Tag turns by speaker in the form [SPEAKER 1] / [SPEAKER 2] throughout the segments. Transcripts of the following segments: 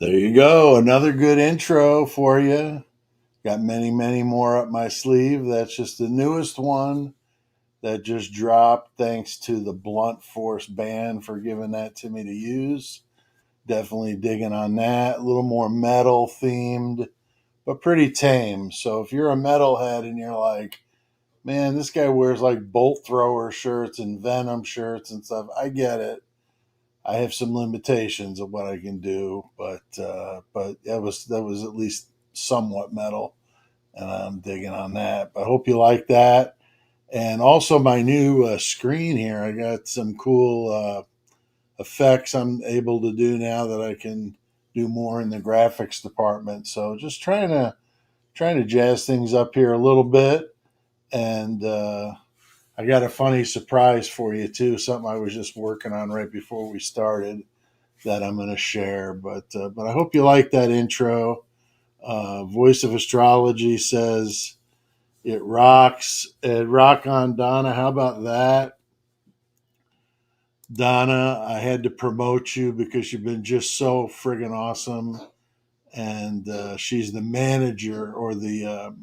[SPEAKER 1] There you go. Another good intro for you. Got many, many more up my sleeve. That's just the newest one that just dropped. Thanks to the Blunt Force band for giving that to me to use. Definitely digging on that. A little more metal themed, but pretty tame. So if you're a metalhead and you're like, man, this guy wears like bolt thrower shirts and venom shirts and stuff, I get it. I have some limitations of what I can do, but that was at least somewhat metal, and I'm digging on that. But I hope you like that, and also my new screen here. I got some cool effects I'm able to do now that I can do more in the graphics department. So just trying to jazz things up here a little bit, and I got a funny surprise for you too. Something I was just working on right before we started that I'm going to share. But I hope you like that intro. Voice of Astrology says it rocks. It rock on, Donna. How about that, Donna? I had to promote you because you've been just so friggin' awesome. And she's the manager or the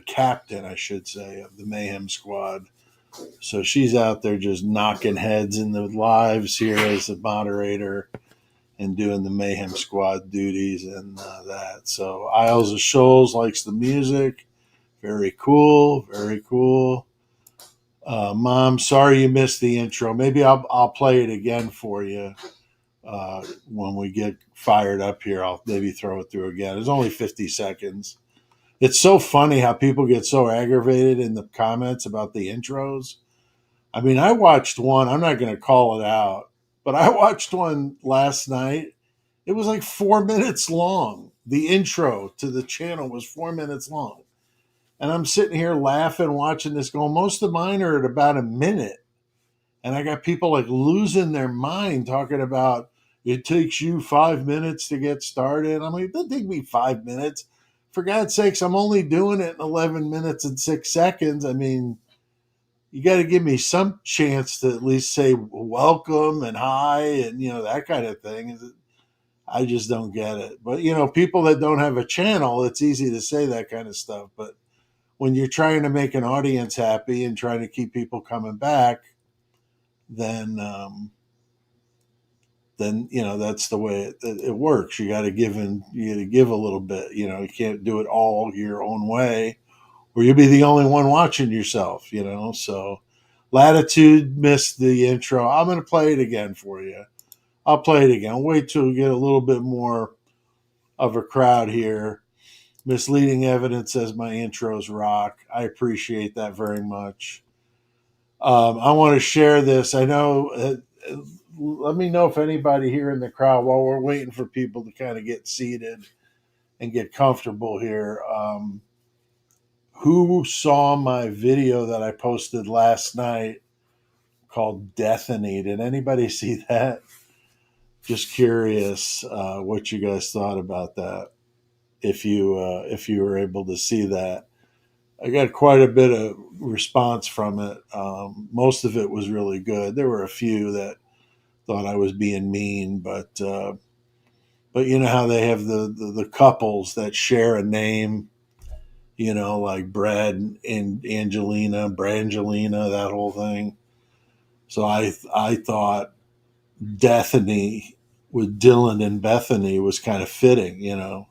[SPEAKER 1] captain, I should say, of the Mayhem squad. So she's out there just knocking heads in the lives here as a moderator and doing the Mayhem Squad duties and that. So Isles of Shoals likes the music. Very cool. Very cool. Mom, sorry you missed the intro. Maybe I'll play it again for you when we get fired up here. I'll maybe throw it through again. It's only 50 seconds. It's so funny how people get so aggravated in the comments about the intros. I mean, I watched one. I'm not going to call it out, but I watched one last night. It was like 4 minutes long. The intro to the channel was 4 minutes long. And I'm sitting here laughing, watching this going. Most of mine are at about a minute. And I got people like losing their mind talking about it takes you 5 minutes to get started. I'm like, it doesn't take me 5 minutes. For God's sakes, I'm only doing it in 11 minutes and 6 seconds. I mean, you got to give me some chance to at least say welcome and hi and, that kind of thing. I just don't get it. But people that don't have a channel, it's easy to say that kind of stuff. But when you're trying to make an audience happy and trying to keep people coming back, then that's the way it works. You got to give a little bit. You can't do it all your own way, or you'll be the only one watching yourself. So Latitude missed the intro. I'm going to play it again for you. I'll play it again. Wait till we get a little bit more of a crowd here. Misleading evidence says my intros rock. I appreciate that very much. I want to share this. I know. Let me know if anybody here in the crowd, while we're waiting for people to kind of get seated and get comfortable here, who saw my video that I posted last night called Deathany? Did anybody see that? Just curious what you guys thought about that. If you were able to see that, I got quite a bit of response from it. Most of it was really good. There were a few that thought I was being mean, but you know how they have the couples that share a name, like Brad and Angelina, Brangelina, that whole thing. So I thought Bethany with Dylan and Bethany was kind of fitting.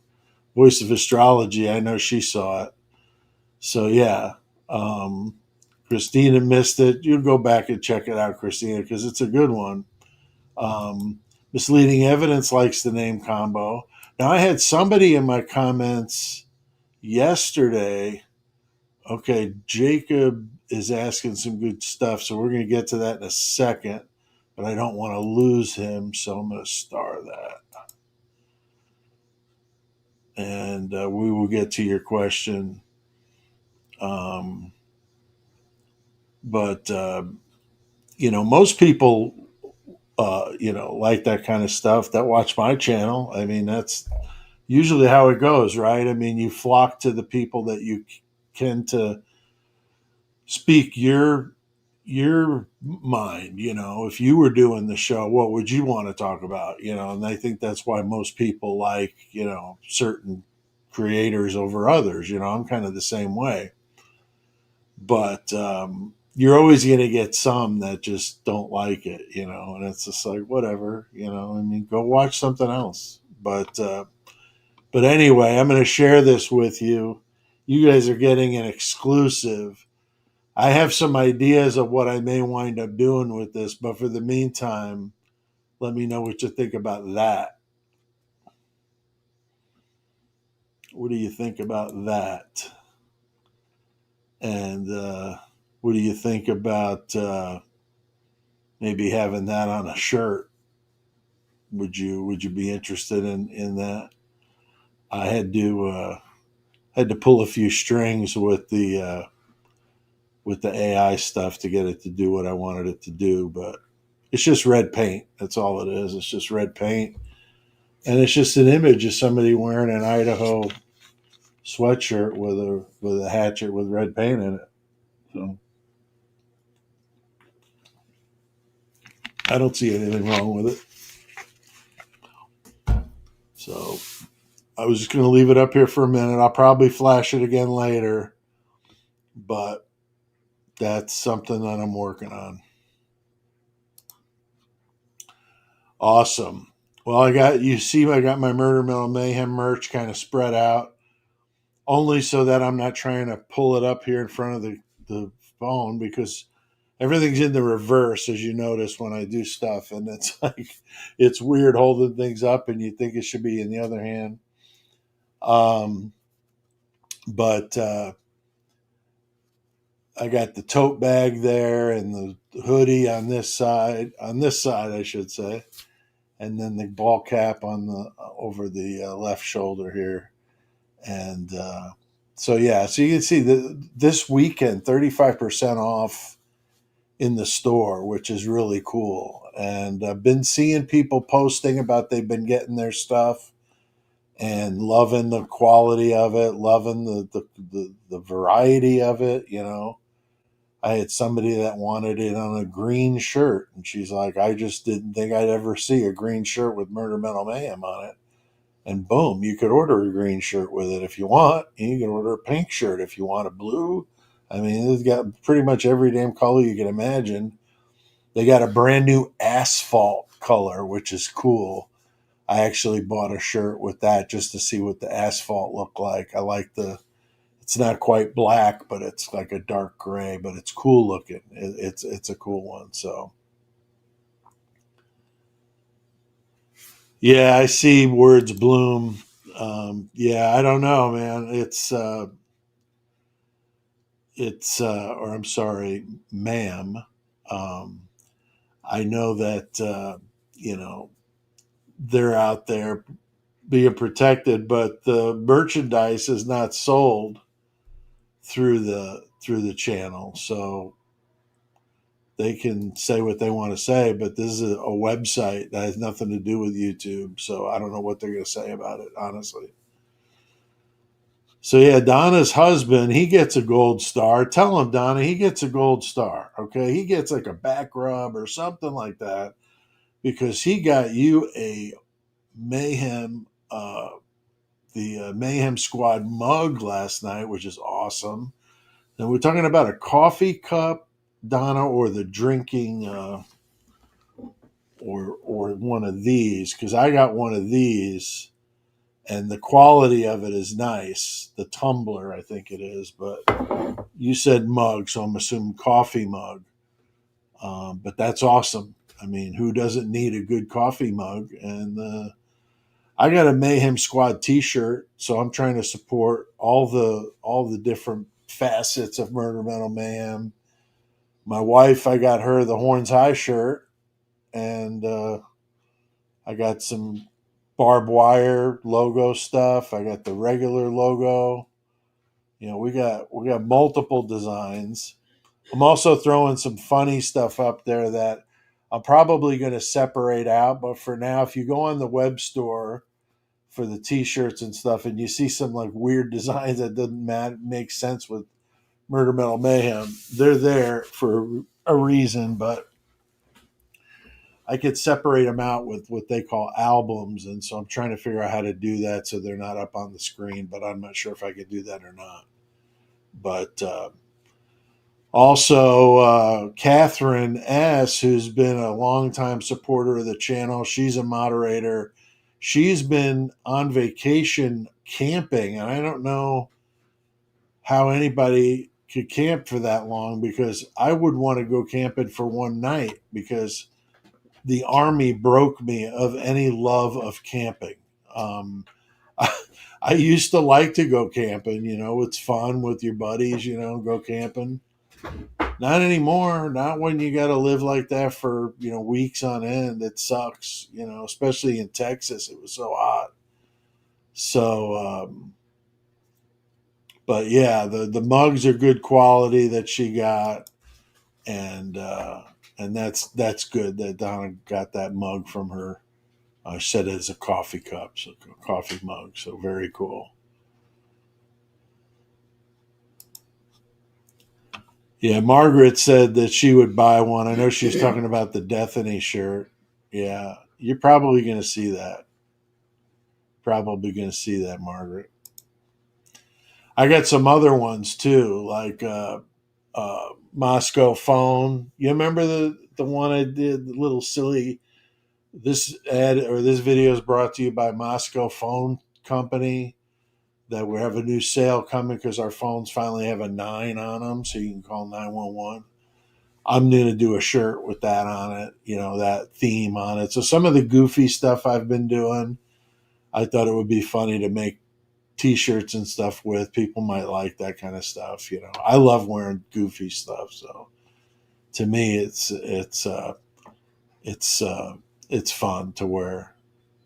[SPEAKER 1] Voice of Astrology, I know she saw it. So yeah, um, Christina missed it. You go back and check it out, Christina, because it's a good one. Misleading Evidence likes the name combo. Now I had somebody in my comments yesterday. Okay, Jacob is asking some good stuff, so we're going to get to that in a second. But I don't want to lose him, so I'm going to star that, and we will get to your question. Um, but most people, like that kind of stuff that watch my channel. I mean, that's usually how it goes, right? I mean, you flock to the people that you can to speak your mind, if you were doing the show, what would you want to talk about? And I think that's why most people like, certain creators over others. I'm kind of the same way. But you're always going to get some that just don't like it, and it's just like, whatever, I mean, go watch something else. But anyway, I'm going to share this with you. You guys are getting an exclusive. I have some ideas of what I may wind up doing with this, but for the meantime, let me know what you think about that. What do you think about that? And what do you think about maybe having that on a shirt? Would you be interested in that? I had to pull a few strings with the AI stuff to get it to do what I wanted it to do, but it's just red paint. That's all it is. It's just red paint, and it's just an image of somebody wearing an Idaho sweatshirt with a hatchet with red paint in it. So I don't see anything wrong with it. So I was just going to leave it up here for a minute. I'll probably flash it again later, but that's something that I'm working on. Awesome. Well, I got my Murder Mill Mayhem merch kind of spread out, only so that I'm not trying to pull it up here in front of the phone, because everything's in the reverse, as you notice when I do stuff, and it's like it's weird holding things up, and you think it should be in the other hand. But I got the tote bag there and the hoodie on this side, I should say, and then the ball cap on the over the left shoulder here, and so yeah, so you can see this weekend 35% off in the store, which is really cool. And I've been seeing people posting about they've been getting their stuff and loving the quality of it, loving the variety of it. I had somebody that wanted it on a green shirt, and she's like, I just didn't think I'd ever see a green shirt with Murder Metal Mayhem on it. And boom, you could order a green shirt with it if you want. And you can order a pink shirt if you want a blue. I mean, it's got pretty much every damn color you can imagine. They got a brand new asphalt color, which is cool. I actually bought a shirt with that just to see what the asphalt looked like. I like it's not quite black, but it's like a dark gray, but it's cool looking. It's a cool one. So yeah, I see words bloom. Yeah, I don't know, man. Or I'm sorry, ma'am. Um, I know that they're out there being protected, but the merchandise is not sold through the channel, so they can say what they want to say. But this is a website that has nothing to do with YouTube, so I don't know what they're going to say about it, honestly. So yeah, Donna's husband, he gets a gold star. Tell him, Donna, he gets a gold star. Okay, he gets like a back rub or something like that, because he got you a Mayhem, the Mayhem Squad mug last night, which is awesome. And we're talking about a coffee cup, Donna, or the drinking, or one of these, because I got one of these, and the quality of it is nice. The tumbler, I think it is, but you said mug, so I'm assuming coffee mug. But that's awesome. I mean, who doesn't need a good coffee mug? And I got a Mayhem Squad T-shirt, so I'm trying to support all the different facets of Murder Metal Mayhem. My wife, I got her the Horns High shirt, and I got some barbed wire logo stuff. I got the regular logo. We got multiple designs. I'm also throwing some funny stuff up there that I'm probably going to separate out. But for now, if you go on the web store for the t-shirts and stuff, and you see some like weird designs that doesn't make sense with Murder Metal Mayhem, they're there for a reason, but I could separate them out with what they call albums, and so I'm trying to figure out how to do that so they're not up on the screen. But I'm not sure if I could do that or not. But also, Catherine S., who's been a longtime supporter of the channel, she's a moderator. She's been on vacation camping, and I don't know how anybody could camp for that long because I would want to go camping for one night because the Army broke me of any love of camping. Um, I used to like to go camping. It's fun with your buddies, go camping. Not anymore. Not when you got to live like that for, weeks on end. It sucks, especially in Texas. It was so hot. So, but yeah, the mugs are good quality that she got. And that's good that Donna got that mug from her. She said it's a coffee cup, so a coffee mug. So very cool. Yeah, Margaret said that she would buy one. I know she was talking about the Destiny shirt. Yeah, you're probably going to see that. Probably going to see that, Margaret. I got some other ones too, like Moscow Phone. You remember the one I did, the little silly. This ad or this video is brought to you by Moscow Phone Company. That we have a new sale coming because our phones finally have a 9 on them, so you can call 911. I'm going to do a shirt with that on it, that theme on it. So some of the goofy stuff I've been doing, I thought it would be funny to make T-shirts and stuff with. People might like that kind of stuff. I love wearing goofy stuff. So to me, it's fun to wear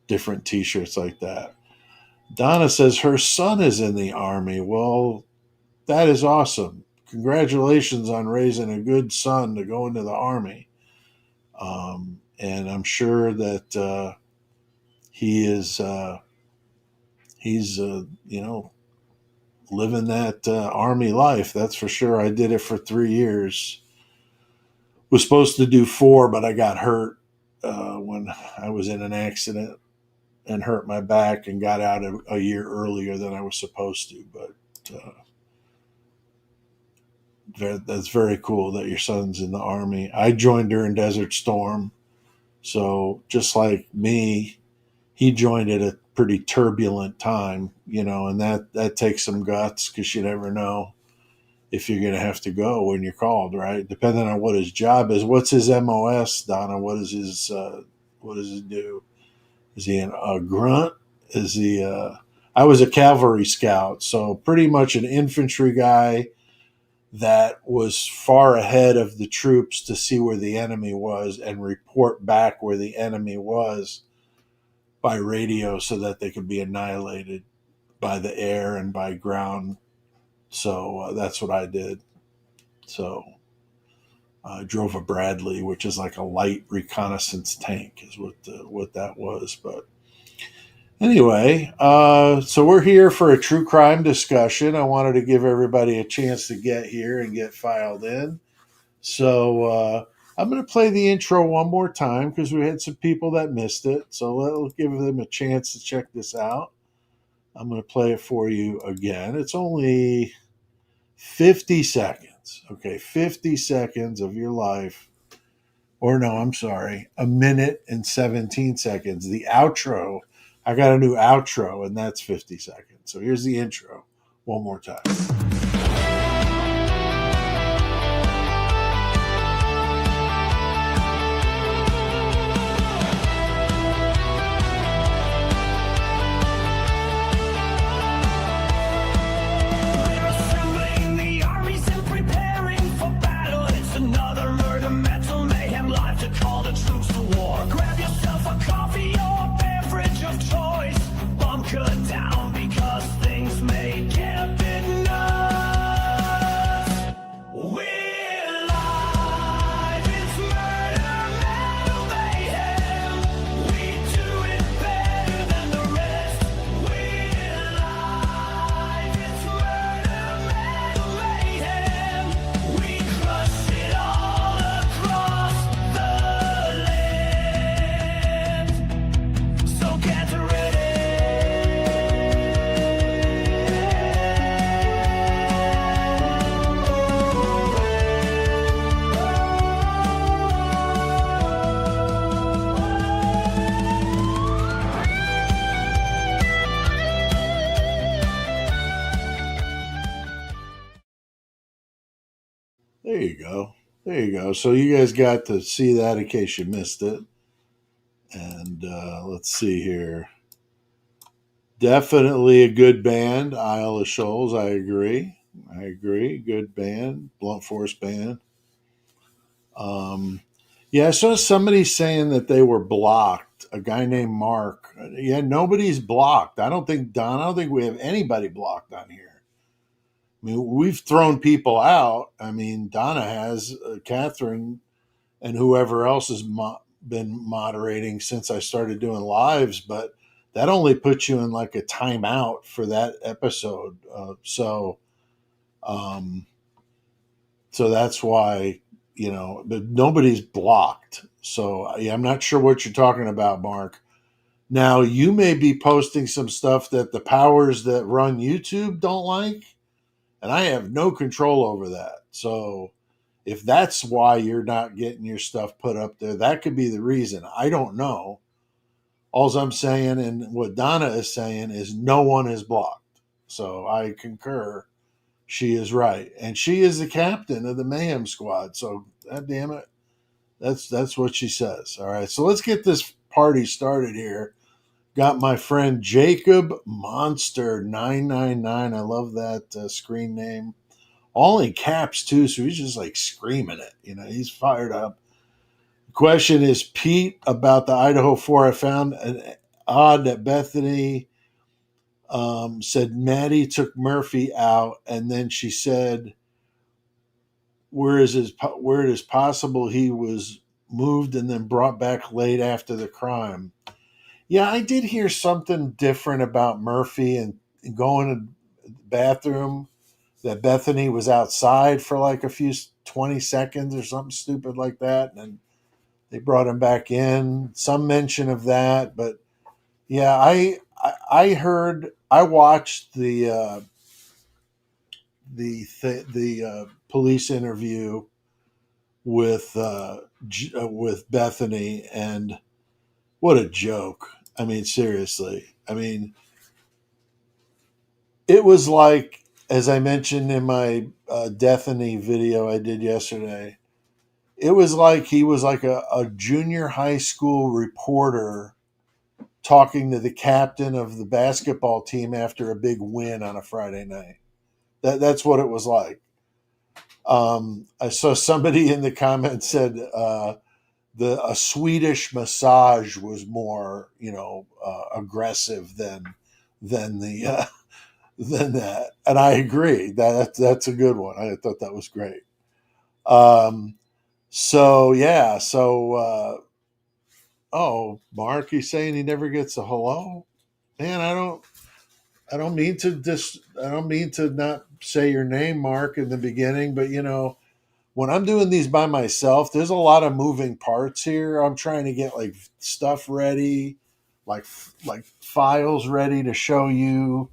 [SPEAKER 1] different T-shirts like that. Donna says her son is in the Army. Well, that is awesome. Congratulations on raising a good son to go into the Army. And I'm sure that he's living that Army life. That's for sure. I did it for 3 years. Was supposed to do 4, but I got hurt when I was in an accident and hurt my back and got out a year earlier than I was supposed to. But that's very cool that your son's in the Army. I joined during Desert Storm. So just like me, he joined at a pretty turbulent time, and that takes some guts because you never know if you're going to have to go when you're called, right? Depending on what his job is. What's his MOS, Donna? What does he do? Is he a grunt? Is he? I was a cavalry scout, so pretty much an infantry guy that was far ahead of the troops to see where the enemy was and report back where the enemy was by radio so that they could be annihilated by the air and by ground. So that's what I did. So I drove a Bradley, which is like a light reconnaissance tank, is what that was. But anyway, so we're here for a true crime discussion. I wanted to give everybody a chance to get here and get filed in. So I'm going to play the intro one more time because we had some people that missed it. So let's give them a chance to check this out. I'm going to play it for you again. It's only 50 seconds. Okay, 50 seconds of your life. Or no, I'm sorry, 1 minute and 17 seconds. The outro, I got a new outro, and that's 50 seconds. So here's the intro one more time.
[SPEAKER 2] Mayhem.
[SPEAKER 1] you go. There you go. So you guys got to see that in case you missed it. And let's see here. Definitely a good band, Isle of Shoals. I agree. I agree. Good band, Blunt Force band. Um, yeah, I saw somebody saying that they were blocked. A guy named Mark. Yeah, nobody's blocked. I don't think Don. I don't think we have anybody blocked on here. I mean, we've thrown people out. I mean, Donna has, Catherine, and whoever else has been moderating since I started doing lives, but that only puts you in like a timeout for that episode. Um, so that's why, but nobody's blocked. So yeah, I'm not sure what you're talking about, Mark. Now you may be posting some stuff that the powers that run YouTube don't like, and I have no control over that. So if that's why you're not getting your stuff put up there, that could be the reason. I don't know. All I'm saying, and what Donna is saying, is no one is blocked. So I concur. She is right, and she is the captain of the Mayhem squad. So, God damn it, that's what she says. All right, so let's get this party started here. Got my friend Jacob Monster 999. I love that screen name. All in caps too, so he's just like screaming it. He's fired up. Question is Pete about the Idaho 4. I found an odd that Bethany said Maddie took Murphy out, and then she said, where it is possible he was moved and then brought back late after the crime. Yeah, I did hear something different about Murphy and going to the bathroom, that Bethany was outside for like a few 20 seconds or something stupid like that, and they brought him back in. Some mention of that, but yeah, I heard, I watched the police interview with Bethany, and what a joke. I mean, seriously. I mean, it was like, as I mentioned in my Bethany video I did yesterday, it was like he was like a junior high school reporter talking to the captain of the basketball team after a big win on a Friday night. That's what it was like. I saw somebody in the comments said a Swedish massage was more, aggressive than the than that, and I agree. That's a good one. I thought that was great. Um, so yeah, oh, Mark, he's saying he never gets a hello. Man, I don't mean to not say your name, Mark, in the beginning, but when I'm doing these by myself, there's a lot of moving parts here. I'm trying to get like stuff ready, like files ready to show you,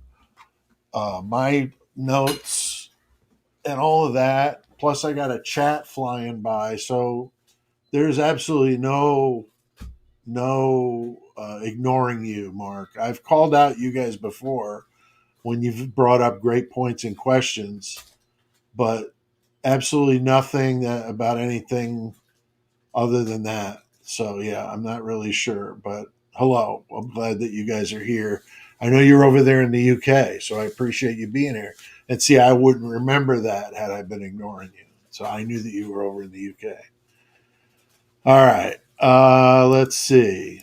[SPEAKER 1] my notes and all of that. Plus, I got a chat flying by, so there's absolutely no ignoring you, Mark. I've called out you guys before when you've brought up great points and questions, but absolutely nothing about anything other than that. So yeah, I'm not really sure, but hello. I'm glad that you guys are here. I know you're over there in the UK, so I appreciate you being here. And see, I wouldn't remember that had I been ignoring you. So I knew that you were over in the UK. All right. Let's see.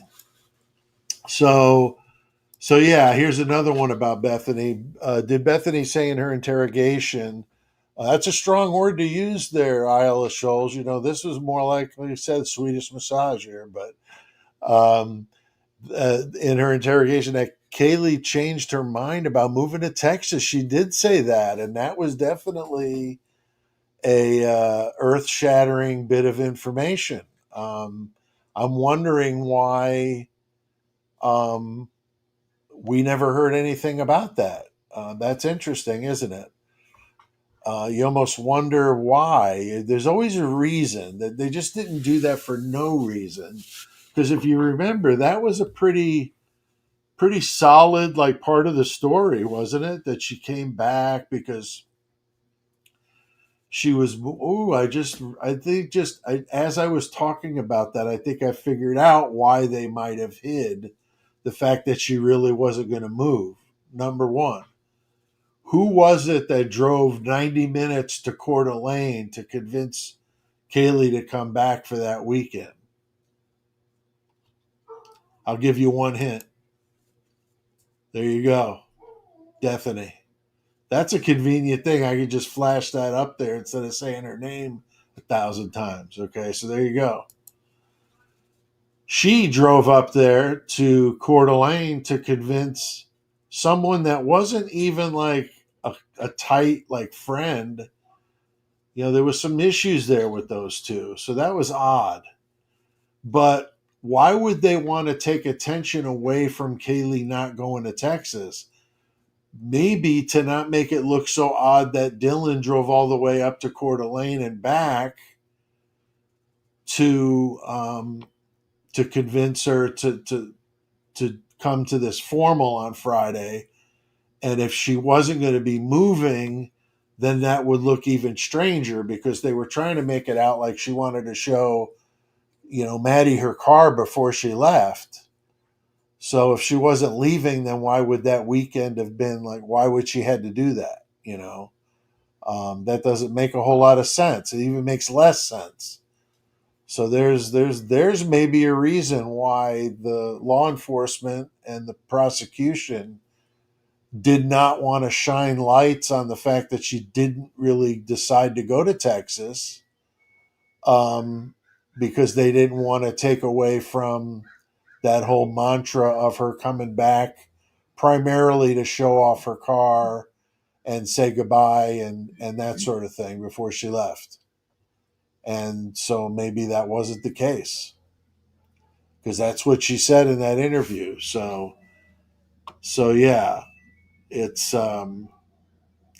[SPEAKER 1] So yeah, here's another one about Bethany. Did Bethany say in her interrogation, that's a strong word to use there, Isle of Shoals. This was more like you said, Swedish massage here, but in her interrogation that Kaylee changed her mind about moving to Texas. She did say that, and that was definitely a earth-shattering bit of information. I'm wondering why um, we never heard anything about that. That's interesting, isn't it? You almost wonder why. There's always a reason that they just didn't do that for no reason. Because if you remember, that was a pretty solid like part of the story, wasn't it? That she came back because she was. Oh, I think as I was talking about that, I think I figured out why they might have hid the fact that she really wasn't going to move. Number one, who was it that drove 90 minutes to Coeur d'Alene to convince Kaylee to come back for that weekend? I'll give you one hint. There you go. Bethany. That's a convenient thing. I could just flash that up there instead of saying her name 1,000 times. Okay, so there you go. She drove up there to Coeur d'Alene to convince someone that wasn't even like a tight like friend. You know, there was some issues there with those two. So that was odd. But why would they want to take attention away from Kaylee not going to Texas? Maybe to not make it look so odd that Dylan drove all the way up to Coeur d'Alene and back to convince her to come to this formal on Friday. And if she wasn't going to be moving, then that would look even stranger because they were trying to make it out like she wanted to show, Maddie her car before she left. So if she wasn't leaving, then why would that weekend have been like? Why would she had to do that? That doesn't make a whole lot of sense. It even makes less sense. So there's maybe a reason why the law enforcement and the prosecution did not want to shine lights on the fact that she didn't really decide to go to Texas, um, because they didn't want to take away from that whole mantra of her coming back primarily to show off her car and say goodbye and that sort of thing before she left. And so maybe that wasn't the case because that's what she said in that interview. So yeah, it's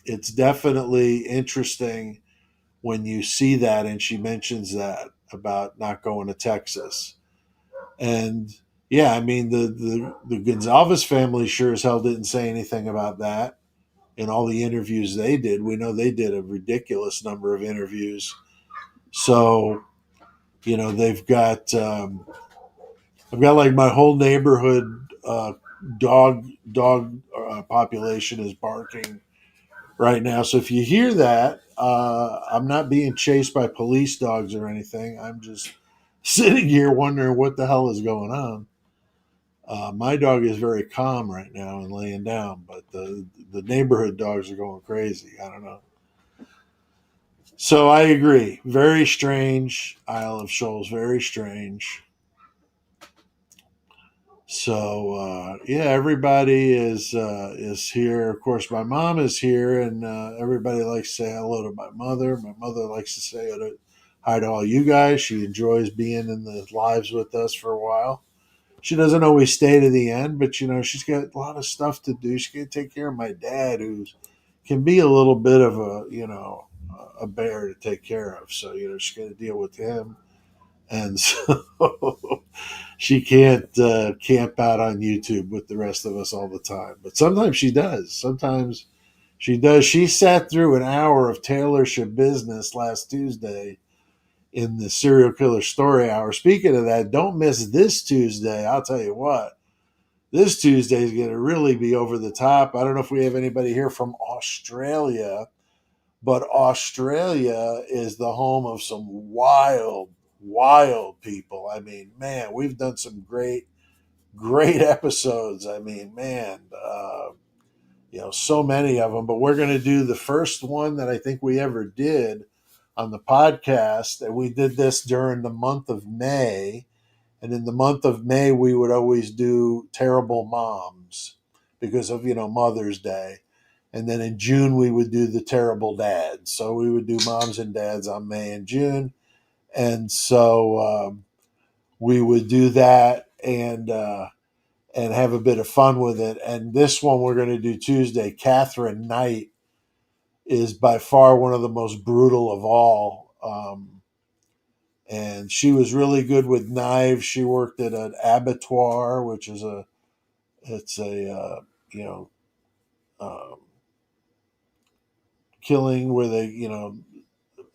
[SPEAKER 1] it's definitely interesting when you see that, and she mentions that about not going to Texas. And yeah, I mean the Gonzalez family sure as hell didn't say anything about that in all the interviews they did. We know they did a ridiculous number of interviews. So they've got I've got like my whole neighborhood dog population is barking right now. So if you hear that, I'm not being chased by police dogs or anything. I'm just sitting here wondering what the hell is going on. My dog is very calm right now and laying down, but the neighborhood dogs are going crazy. I don't know. So I agree. Very strange. Isle of Shoals, very strange. So yeah, everybody is here. Of course, my mom is here, and everybody likes to say hello to my mother. My mother likes to say hi to all you guys. She enjoys being in the lives with us for a while. She doesn't always stay to the end, but she's got a lot of stuff to do. She's got to take care of my dad, who can be a little bit of a bear to take care of. So she's got to deal with him, and so she can't camp out on YouTube with the rest of us all the time. But sometimes she does. Sometimes she does. She sat through an hour of Taylorship Business last Tuesday in the Serial Killer Story Hour. Speaking of that, don't miss this Tuesday. I'll tell you what, this Tuesday is going to really be over the top. I don't know if we have anybody here from Australia, but Australia is the home of some wild, wild people. I mean, man, we've done some great episodes. I mean, man, so many of them. But we're going to do the first one that I think we ever did on the podcast, and we did this during the month of May. And in the month of May, we would always do Terrible Moms because of Mother's Day. And then in June, we would do the Terrible Dads. So we would do moms and dads on May and June. And so we would do that and have a bit of fun with it. And this one we're going to do Tuesday. Catherine Knight is by far one of the most brutal of all. And she was really good with knives. She worked at an abattoir, which is it's a you know um, killing where they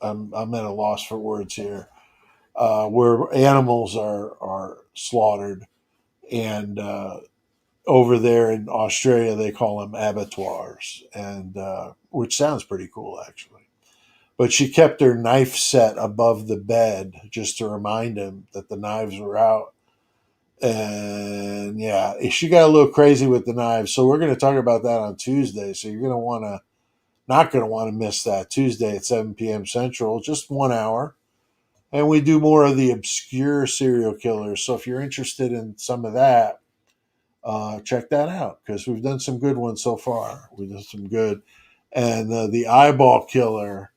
[SPEAKER 1] I'm at a loss for words here. Where animals are slaughtered, and over there in Australia they call them abattoirs, and which sounds pretty cool actually. But she kept her knife set above the bed just to remind him that the knives were out. And yeah, she got a little crazy with the knives. So we're going to talk about that on Tuesday. So you're going to want to not going to want to miss that Tuesday at 7 p.m. Central, just 1 hour. And we do more of the obscure serial killers. So if you're interested in some of that, check that out because we've done some good ones so far. We've done some good. And the eyeball killer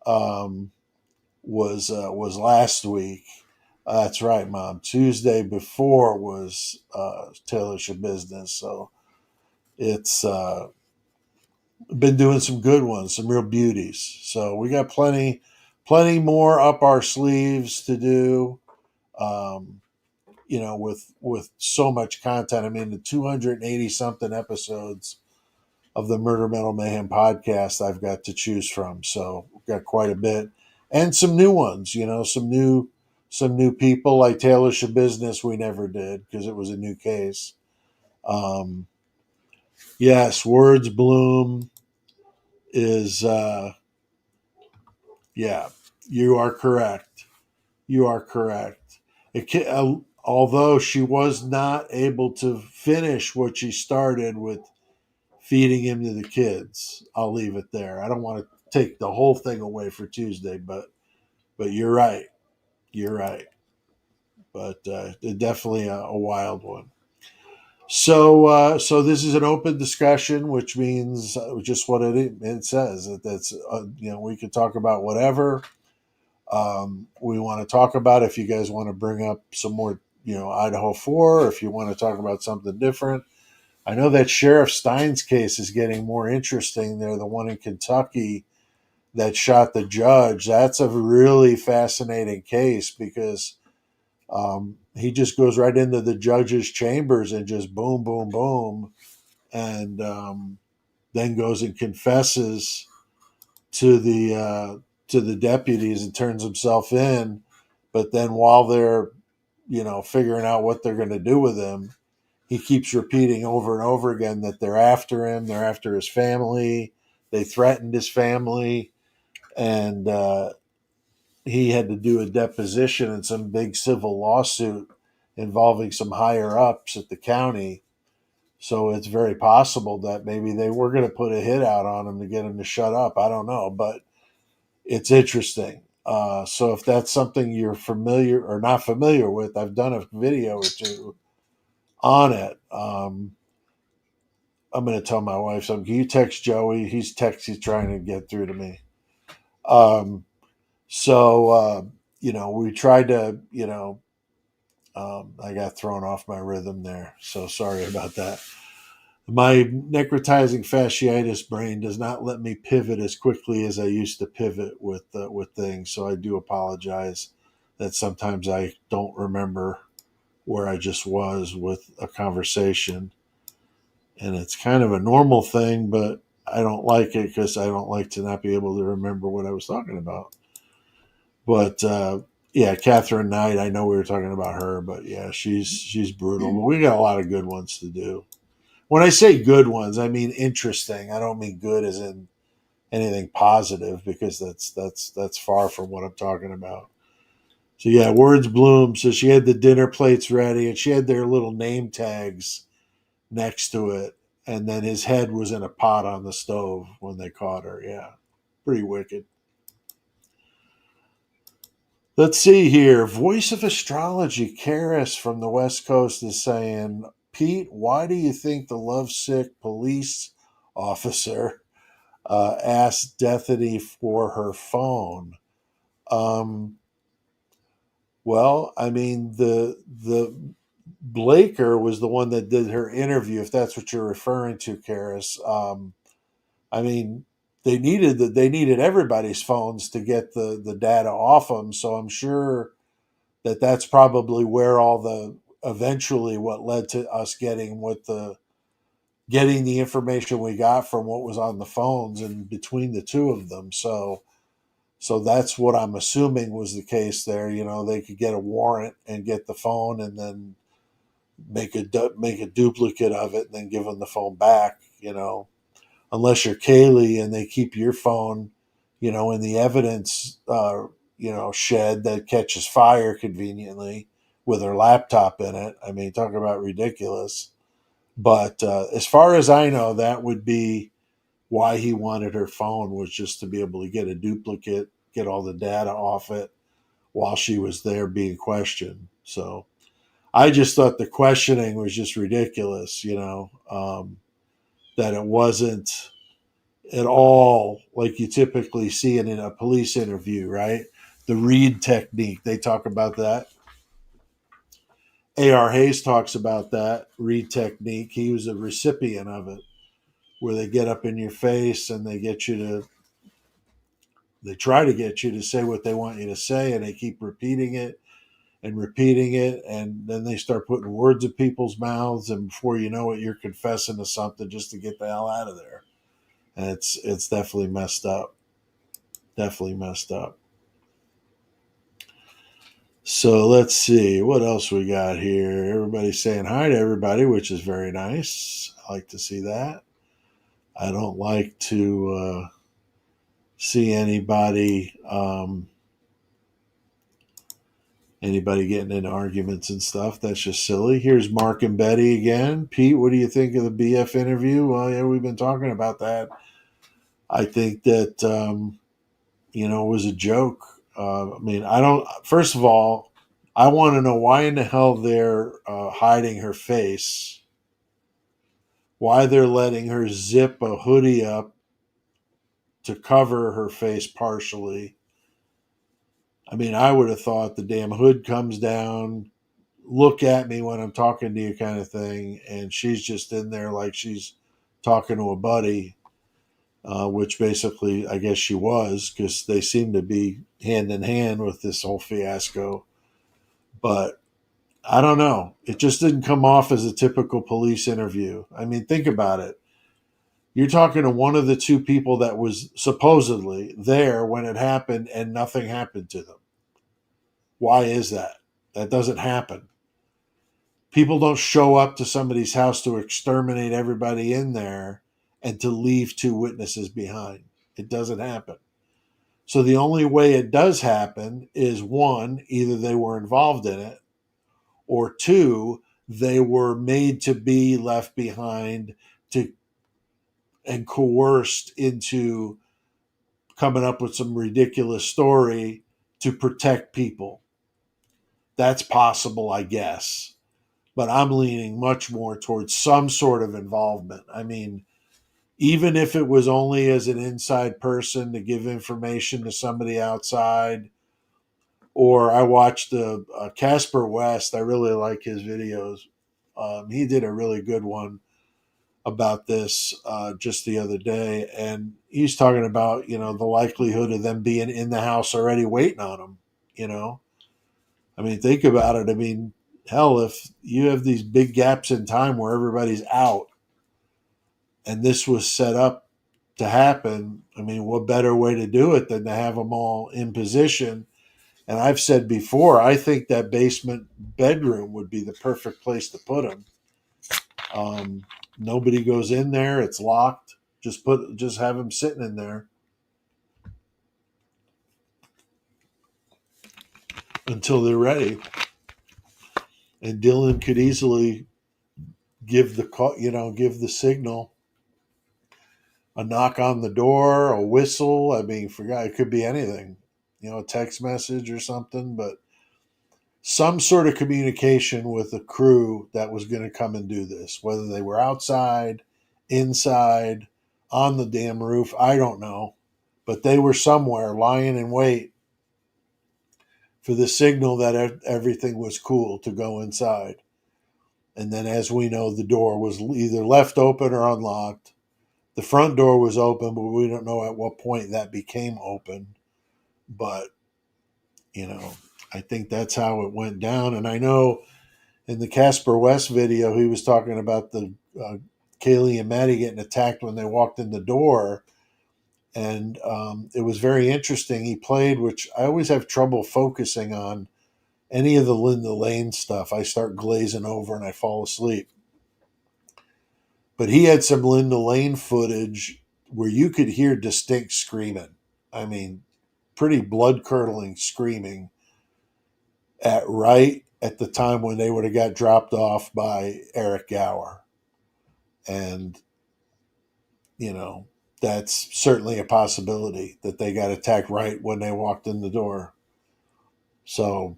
[SPEAKER 1] um, was last week. That's right, Mom. Tuesday before was Taylor's Business. So it's been doing some good ones, some real beauties. So we got plenty more up our sleeves to do. Um, with so much content. I mean, the 280 something episodes of the Murder Metal Mayhem podcast I've got to choose from. So we've got quite a bit, and some new ones. Some new people like Taylor Business. We never did because it was a new case. Um, yes, Words Bloom is. Yeah, you are correct. You are correct. Although she was not able to finish what she started with feeding him to the kids, I'll leave it there. I don't want to take the whole thing away for Tuesday, but you're right. You're right. But definitely a wild one. So this is an open discussion, which means just what it says. That's we could talk about whatever. We want to talk about if you guys want to bring up some more, Idaho 4, or if you want to talk about something different. I know that Sheriff Stein's case is getting more interesting there, the one in Kentucky that shot the judge. That's a really fascinating case because he just goes right into the judge's chambers and just boom, boom, boom, and then goes and confesses to the deputies and turns himself in. But then while they're figuring out what they're going to do with him, he keeps repeating over and over again that they're after him, they're after his family, they threatened his family, and he had to do a deposition in some big civil lawsuit involving some higher ups at the county. So it's very possible that maybe they were going to put a hit out on him to get him to shut up. I don't know, but it's interesting. So if that's something you're familiar or not familiar with, I've done a video or two on it. I'm going to tell my wife something. Can you text Joey? He's trying to get through to me. Um, so we tried to, I got thrown off my rhythm there. So sorry about that. My necrotizing fasciitis brain does not let me pivot as quickly as I used to pivot with things. So I do apologize that sometimes I don't remember where I just was with a conversation, and it's kind of a normal thing, but I don't like it because I don't like to not be able to remember what I was talking about. But yeah, Catherine Knight, I know we were talking about her, but yeah, she's brutal. But we got a lot of good ones to do. When I say good ones, I mean interesting. I don't mean good as in anything positive because that's far from what I'm talking about. So yeah, Words Bloom. So she had the dinner plates ready, and she had their little name tags next to it, and then his head was in a pot on the stove when they caught her. Yeah, pretty wicked. Let's see here. Voice of Astrology, Karis from the West Coast is saying, Pete, why do you think the lovesick police officer asked Bethany for her phone? Um, well, I mean, the Blaker was the one that did her interview, if that's what you're referring to, Karis. I mean, they needed everybody's phones to get the data off them. So I'm sure that's probably where all the eventually what led to us getting the information we got from what was on the phones and between the two of them. So So that's what I'm assuming was the case there. They could get a warrant and get the phone and then make a duplicate of it and then give them the phone back. Unless you're Kaylee and they keep your phone, in the evidence, shed that catches fire conveniently with her laptop in it. I mean, talk about ridiculous. But as far as I know, that would be why he wanted her phone, was just to be able to get a duplicate, get all the data off it while she was there being questioned. So I just thought the questioning was just ridiculous, that it wasn't at all like you typically see it in a police interview, right? The read technique, they talk about that. A.R. Hayes talks about that read technique. He was a recipient of it, where they get up in your face and they try to get you to say what they want you to say, and they keep repeating it, and then they start putting words in people's mouths, and before you know it, you're confessing to something just to get the hell out of there. And it's definitely messed up. Definitely messed up. So let's see what else we got here. Everybody's saying hi to everybody, which is very nice. I like to see that. I don't like to see anybody getting into arguments and stuff. That's just silly. Here's Mark and Betty again. Pete, what do you think of the BF interview? Well, yeah, we've been talking about that. I think that it was a joke. I mean, I don't. First of all, I want to know why in the hell they're hiding her face. Why they're letting her zip a hoodie up to cover her face partially. I mean, I would have thought the damn hood comes down, look at me when I'm talking to you, kind of thing. And she's just in there like she's talking to a buddy, which basically I guess she was, because they seem to be hand in hand with this whole fiasco. But I don't know. It just didn't come off as a typical police interview. I mean, think about it. You're talking to one of the two people that was supposedly there when it happened and nothing happened to them. Why is that? That doesn't happen. People don't show up to somebody's house to exterminate everybody in there and to leave two witnesses behind. It doesn't happen. So the only way it does happen is, one, either they were involved in it, or two, they were made to be left behind to and coerced into coming up with some ridiculous story to protect people. That's possible, I guess. But I'm leaning much more towards some sort of involvement. I mean, even if it was only as an inside person to give information to somebody outside, or I watched the Casper West. I really like his videos. He did a really good one about this just the other day, and he's talking about the likelihood of them being in the house already waiting on them. You know, I mean, think about it. I mean, hell, if you have these big gaps in time where everybody's out, and this was set up to happen, I mean, what better way to do it than to have them all in position? And I've said before, I think that basement bedroom would be the perfect place to put them. Um, Nobody goes in there; it's locked. Just have them sitting in there until they're ready. And Dylan could easily give the call, give the signal, a knock on the door, a whistle. I mean, forgot it could be anything, a text message or something, but some sort of communication with the crew that was going to come and do this, whether they were outside, inside, on the damn roof. I don't know, but they were somewhere lying in wait for the signal that everything was cool to go inside. And then, as we know, the door was either left open or unlocked. The front door was open, but we don't know at what point that became open. But, I think that's how it went down. And I know in the Casper West video, he was talking about the Kaylee and Maddie getting attacked when they walked in the door. And it was very interesting. He played, which I always have trouble focusing on any of the Linda Lane stuff. I start glazing over and I fall asleep. But he had some Linda Lane footage where you could hear distinct screaming. I mean, pretty blood curdling screaming at the time when they would have got dropped off by Eric Gower. And, you know, that's certainly a possibility that they got attacked right when they walked in the door. So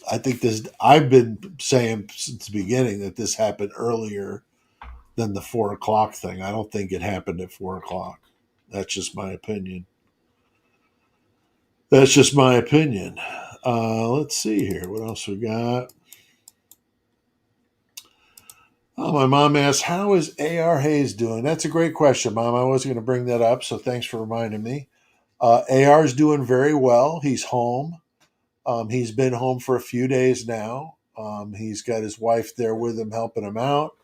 [SPEAKER 1] I think I've been saying since the beginning that this happened earlier than the 4 o'clock thing. I don't think it happened at 4 o'clock. That's just my opinion. That's just my opinion. Let's see here. What else we got? Oh, my mom asked, how is A.R. Hayes doing? That's a great question, Mom. I was going to bring that up, so thanks for reminding me. A.R. is doing very well. He's home. He's been home for a few days now. He's got his wife there with him, helping him out.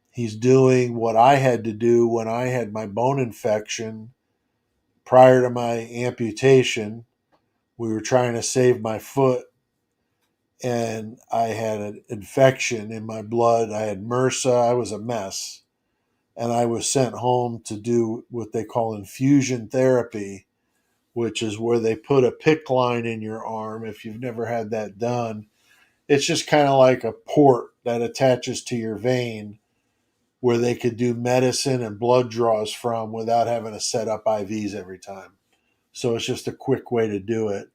[SPEAKER 1] He's doing what I had to do when I had my bone infection prior to my amputation. We were trying to save my foot, and I had an infection in my blood. I had MRSA. I was a mess. And I was sent home to do what they call infusion therapy, which is where they put a PICC line in your arm. If you've never had that done, it's just kind of like a port that attaches to your vein where they could do medicine and blood draws from without having to set up IVs every time. So it's just a quick way to do it.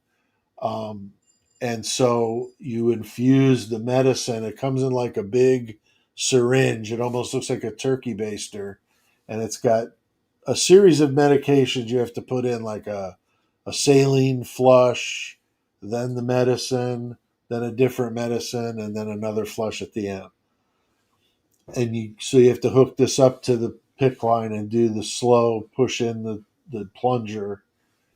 [SPEAKER 1] Um, and so you infuse the medicine. It comes in like a big syringe. It almost looks like a turkey baster. And it's got a series of medications you have to put in, like a saline flush, then the medicine, then a different medicine, and then another flush at the end. And so you have to hook this up to the PICC line and do the slow push in the plunger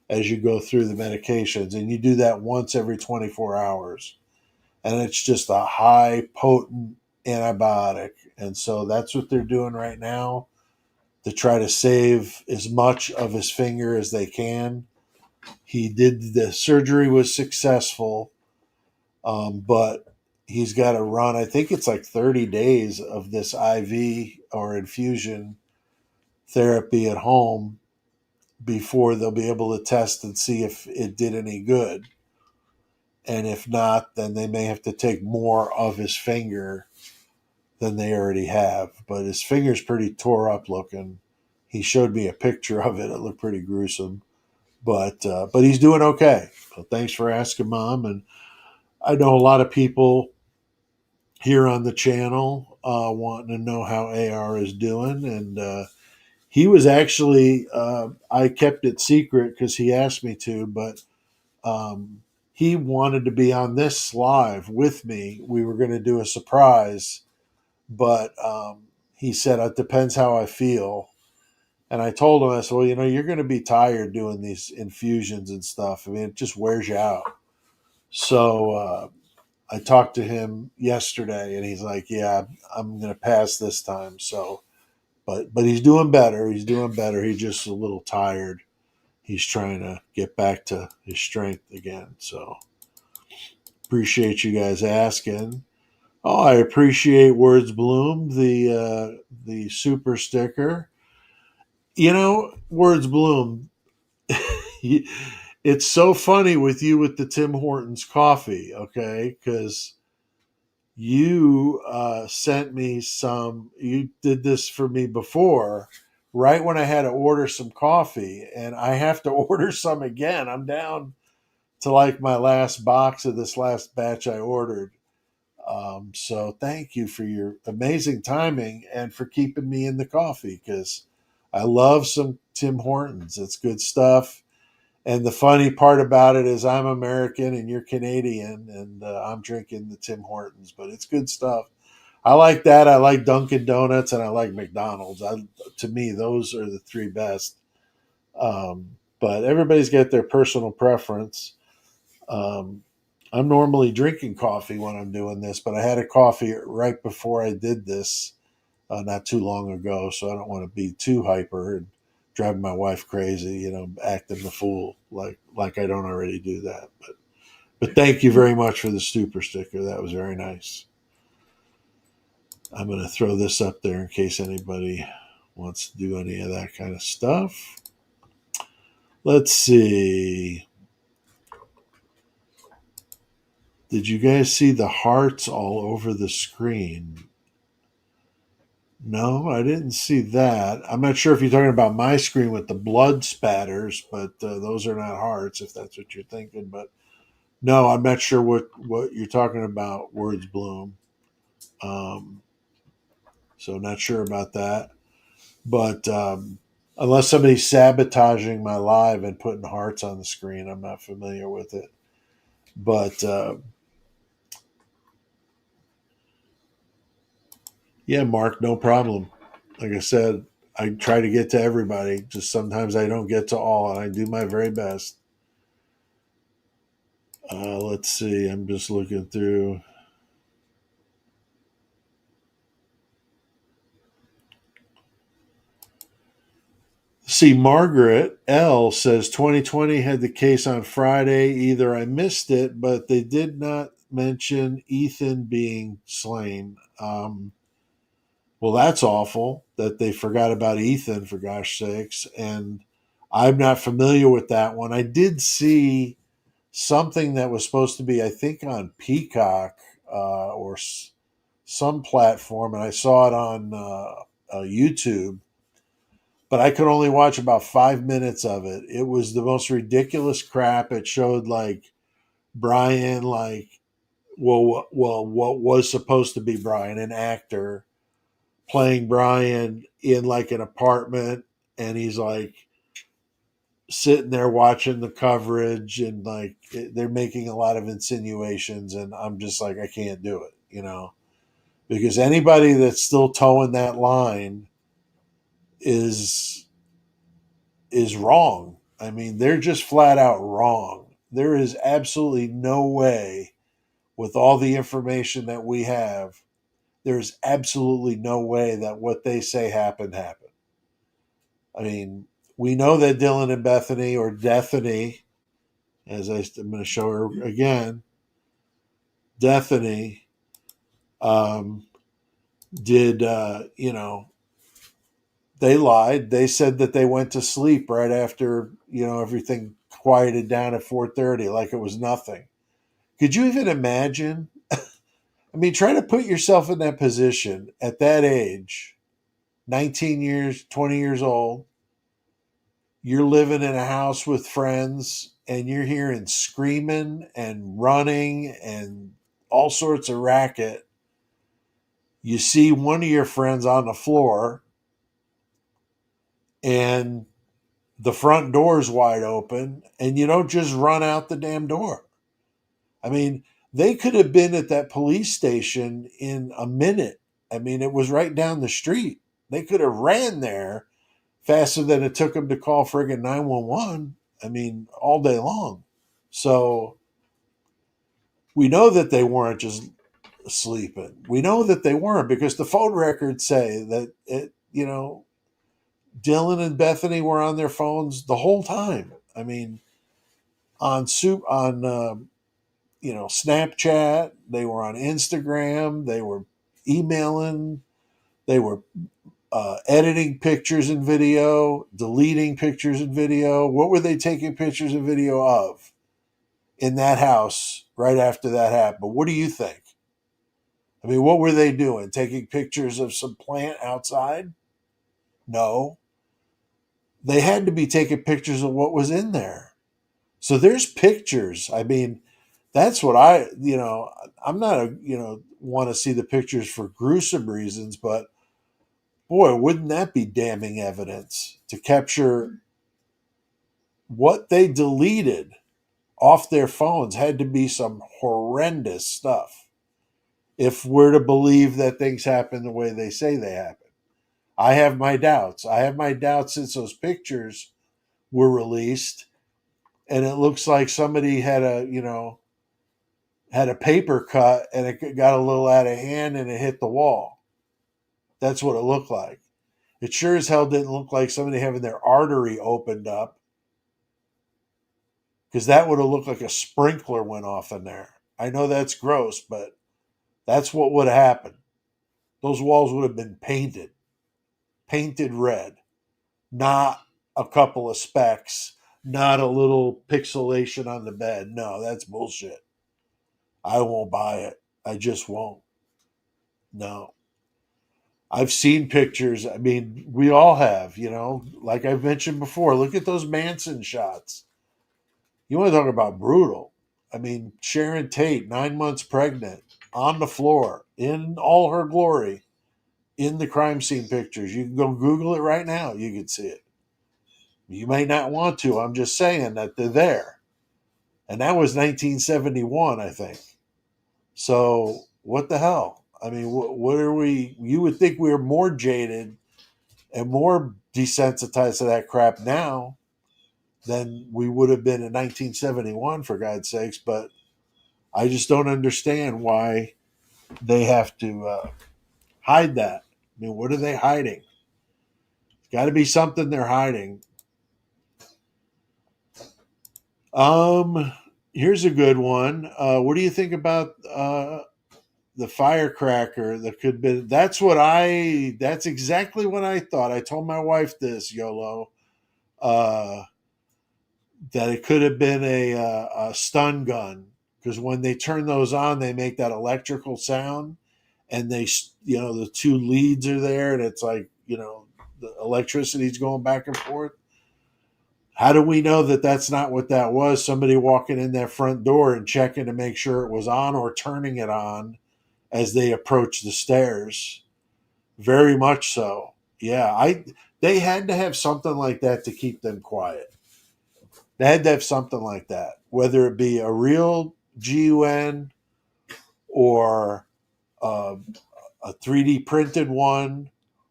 [SPEAKER 1] as you go through the medications. And you do that once every 24 hours. And it's just a high potent antibiotic. And so that's what they're doing right now to try to save as much of his finger as they can. The surgery was successful, but he's got to run, I think it's like 30 days of this IV or infusion therapy at home before they'll be able to test and see if it did any good. And if not, then they may have to take more of his finger than they already have. But his finger's pretty tore up looking. He showed me a picture of it. It looked pretty gruesome. But he's doing okay. So thanks for asking, Mom. And I know a lot of people here on the channel wanting to know how AR is doing. And he was actually, I kept it secret because he asked me to, but he wanted to be on this live with me. We were going to do a surprise, but he said, it depends how I feel. And I told him, I said, well, you're going to be tired doing these infusions and stuff. I mean, it just wears you out. So I talked to him yesterday, and he's like, yeah, I'm going to pass this time. So, but he's doing better. He's doing better. He's just a little tired. He's trying to get back to his strength again. So appreciate you guys asking. Oh, I appreciate Words Bloom, the super sticker. Words Bloom. It's so funny with you with the Tim Hortons coffee, okay? Because you sent me some. You did this for me before, right when I had to order some coffee, and I have to order some again. I'm down to like my last box of this last batch I ordered. So thank you for your amazing timing and for keeping me in the coffee because I love some Tim Hortons. It's good stuff. And the funny part about it is I'm American and you're Canadian, and I'm drinking the Tim Hortons, but it's good stuff. I like that. I like Dunkin' Donuts and I like McDonald's. To me, those are the three best. But everybody's got their personal preference. Um, I'm normally drinking coffee when I'm doing this, but I had a coffee right before I did this not too long ago, so I don't want to be too hyper and driving my wife crazy, acting the fool like I don't already do that. But thank you very much for the super sticker. That was very nice. I'm going to throw this up there in case anybody wants to do any of that kind of stuff. Let's see. Did you guys see the hearts all over the screen? No, I didn't see that. I'm not sure if you're talking about my screen with the blood spatters, but those are not hearts, if that's what you're thinking. But no, I'm not sure what you're talking about, Words Bloom. So not sure about that. But unless somebody's sabotaging my live and putting hearts on the screen, I'm not familiar with it. But yeah, Mark, no problem. Like I said, I try to get to everybody. Just sometimes I don't get to all, and I do my very best. Let's see. I'm just looking through. See, Margaret L says 2020 had the case on Friday. Either I missed it, but they did not mention Ethan being slain. Well, that's awful that they forgot about Ethan, for gosh sakes. And I'm not familiar with that one. I did see something that was supposed to be, I think, on Peacock or some platform, and I saw it on YouTube, but I could only watch about 5 minutes of it. It was the most ridiculous crap. It showed like Brian, what was supposed to be Brian, an actor, playing Brian in like an apartment, and he's like sitting there watching the coverage, and like they're making a lot of insinuations, and I'm just like, I can't do it, because anybody that's still towing that line is wrong. I mean, they're just flat out wrong. There is absolutely no way, with all the information that we have, there's absolutely no way that what they say happened. I mean, we know that Dylan and Bethany, or Dethany, as I'm going to show her again, Dethany, um, did, they lied. They said that they went to sleep right after, everything quieted down at 4:30 like it was nothing. Could you even imagine? I mean, try to put yourself in that position at that age, 19 years, 20 years old. You're living in a house with friends and you're hearing screaming and running and all sorts of racket. You see one of your friends on the floor and the front door is wide open, and you don't just run out the damn door. I mean, they could have been at that police station in a minute. I mean, it was right down the street. They could have ran there faster than it took them to call friggin' 911. I mean, all day long. So we know that they weren't just sleeping. We know that they weren't, because the phone records say that Dylan and Bethany were on their phones the whole time. I mean, on Snapchat, they were on Instagram, they were emailing, they were editing pictures and video, deleting pictures and video. What were they taking pictures and video of in that house right after that happened? What do you think? I mean, what were they doing? Taking pictures of some plant outside? No. They had to be taking pictures of what was in there. So there's pictures. I mean, that's what I'm not want to see the pictures for gruesome reasons, but boy, wouldn't that be damning evidence to capture what they deleted off their phones? Had to be some horrendous stuff if we're to believe that things happen the way they say they happen. I have my doubts. I have my doubts since those pictures were released, and it looks like somebody had a paper cut and it got a little out of hand and it hit the wall. That's what it looked like. It sure as hell didn't look like somebody having their artery opened up, because that would have looked like a sprinkler went off in there. I know that's gross, but that's what would have happened. Those walls would have been painted red, not a couple of specks, not a little pixelation on the bed. No, that's bullshit. I won't buy it. I just won't. No. I've seen pictures. I mean, we all have, like I've mentioned before. Look at those Manson shots. You want to talk about brutal. I mean, Sharon Tate, 9 months pregnant, on the floor, in all her glory, in the crime scene pictures. You can go Google it right now. You can see it. You may not want to. I'm just saying that they're there. And that was 1971, I think. So what the hell? I mean, what are we? You would think we were more jaded and more desensitized to that crap now than we would have been in 1971, for God's sakes. But I just don't understand why they have to hide that. I mean, what are they hiding? It's got to be something they're hiding. Um, Here's a good one. What do you think about the firecracker that could be? That's exactly what I thought. I told my wife this, YOLO, uh, that it could have been a stun gun, because when they turn those on, they make that electrical sound, and the two leads are there, and it's like, the electricity's going back and forth. How do we know that that's not what that was? Somebody walking in that front door and checking to make sure it was on, or turning it on as they approach the stairs. Very much so. Yeah, they had to have something like that to keep them quiet. They had to have something like that, whether it be a real GUN or uh, a 3D printed one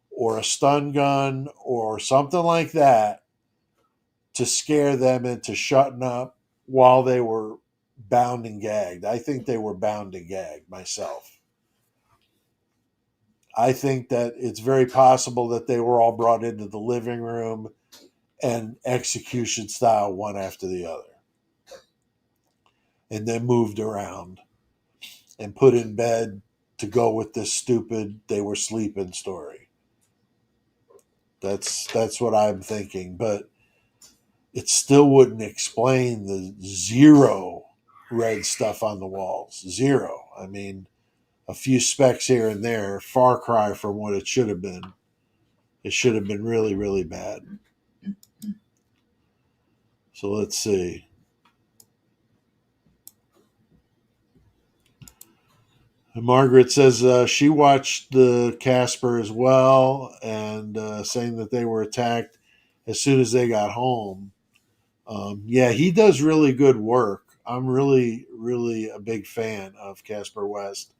[SPEAKER 1] or a stun gun or something like that, to scare them into shutting up while they were bound and gagged. I think they were bound and gagged myself. I think that it's very possible that they were all brought into the living room and execution style, one after the other, and then moved around and put in bed to go with this stupid they were sleeping story. That's what I'm thinking, but it still wouldn't explain the zero red stuff on the walls. Zero. I mean, a few specks here and there, far cry from what it should have been. It should have been really, really bad. So let's see. Margaret says she watched the Casper as well, and saying that they were attacked as soon as they got home. Yeah, he does really good work. I'm really, really a big fan of Casper West.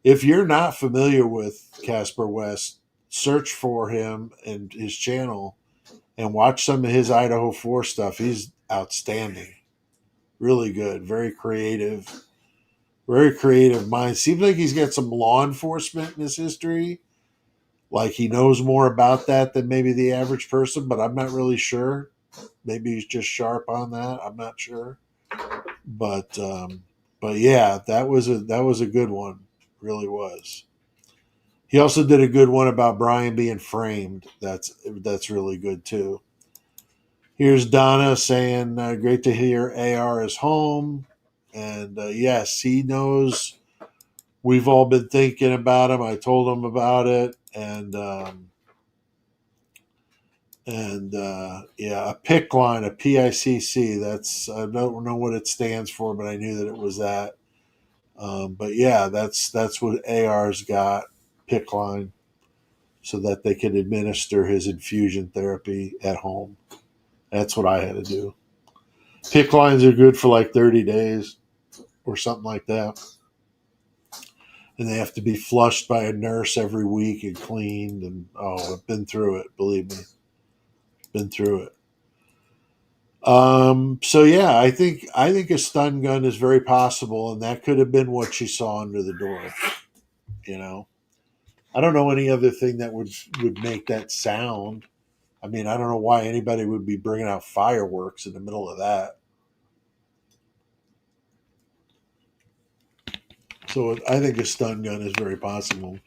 [SPEAKER 1] If you're not familiar with Casper West, search for him and his channel and watch some of his Idaho 4 stuff. He's outstanding. Really good. Very creative. Very creative mind. Seems like he's got some law enforcement in his history. Like he knows more about that than maybe the average person, but I'm not really sure. Maybe he's just sharp on that. I'm not sure. But yeah, that was a good one. Really was. He also did a good one about Brian being framed. That's really good too. Here's Donna saying, "Great to hear AR is home," and yes, he knows. We've all been thinking about him. I told him about it, and yeah, a PIC line, a PICC. I don't know what it stands for, but I knew that it was that. But yeah, that's what AR's got, PIC line, so that they can administer his infusion therapy at home. That's what I had to do. PIC lines are good for like 30 days or something like that. And they have to be flushed by a nurse every week and cleaned. And I've been through it. Believe me, been through it. So yeah, I think a stun gun is very possible, and that could have been what she saw under the door. You know, I don't know any other thing that would make that sound. I mean, I don't know why anybody would be bringing out fireworks in the middle of that. So I think a stun gun is very possible.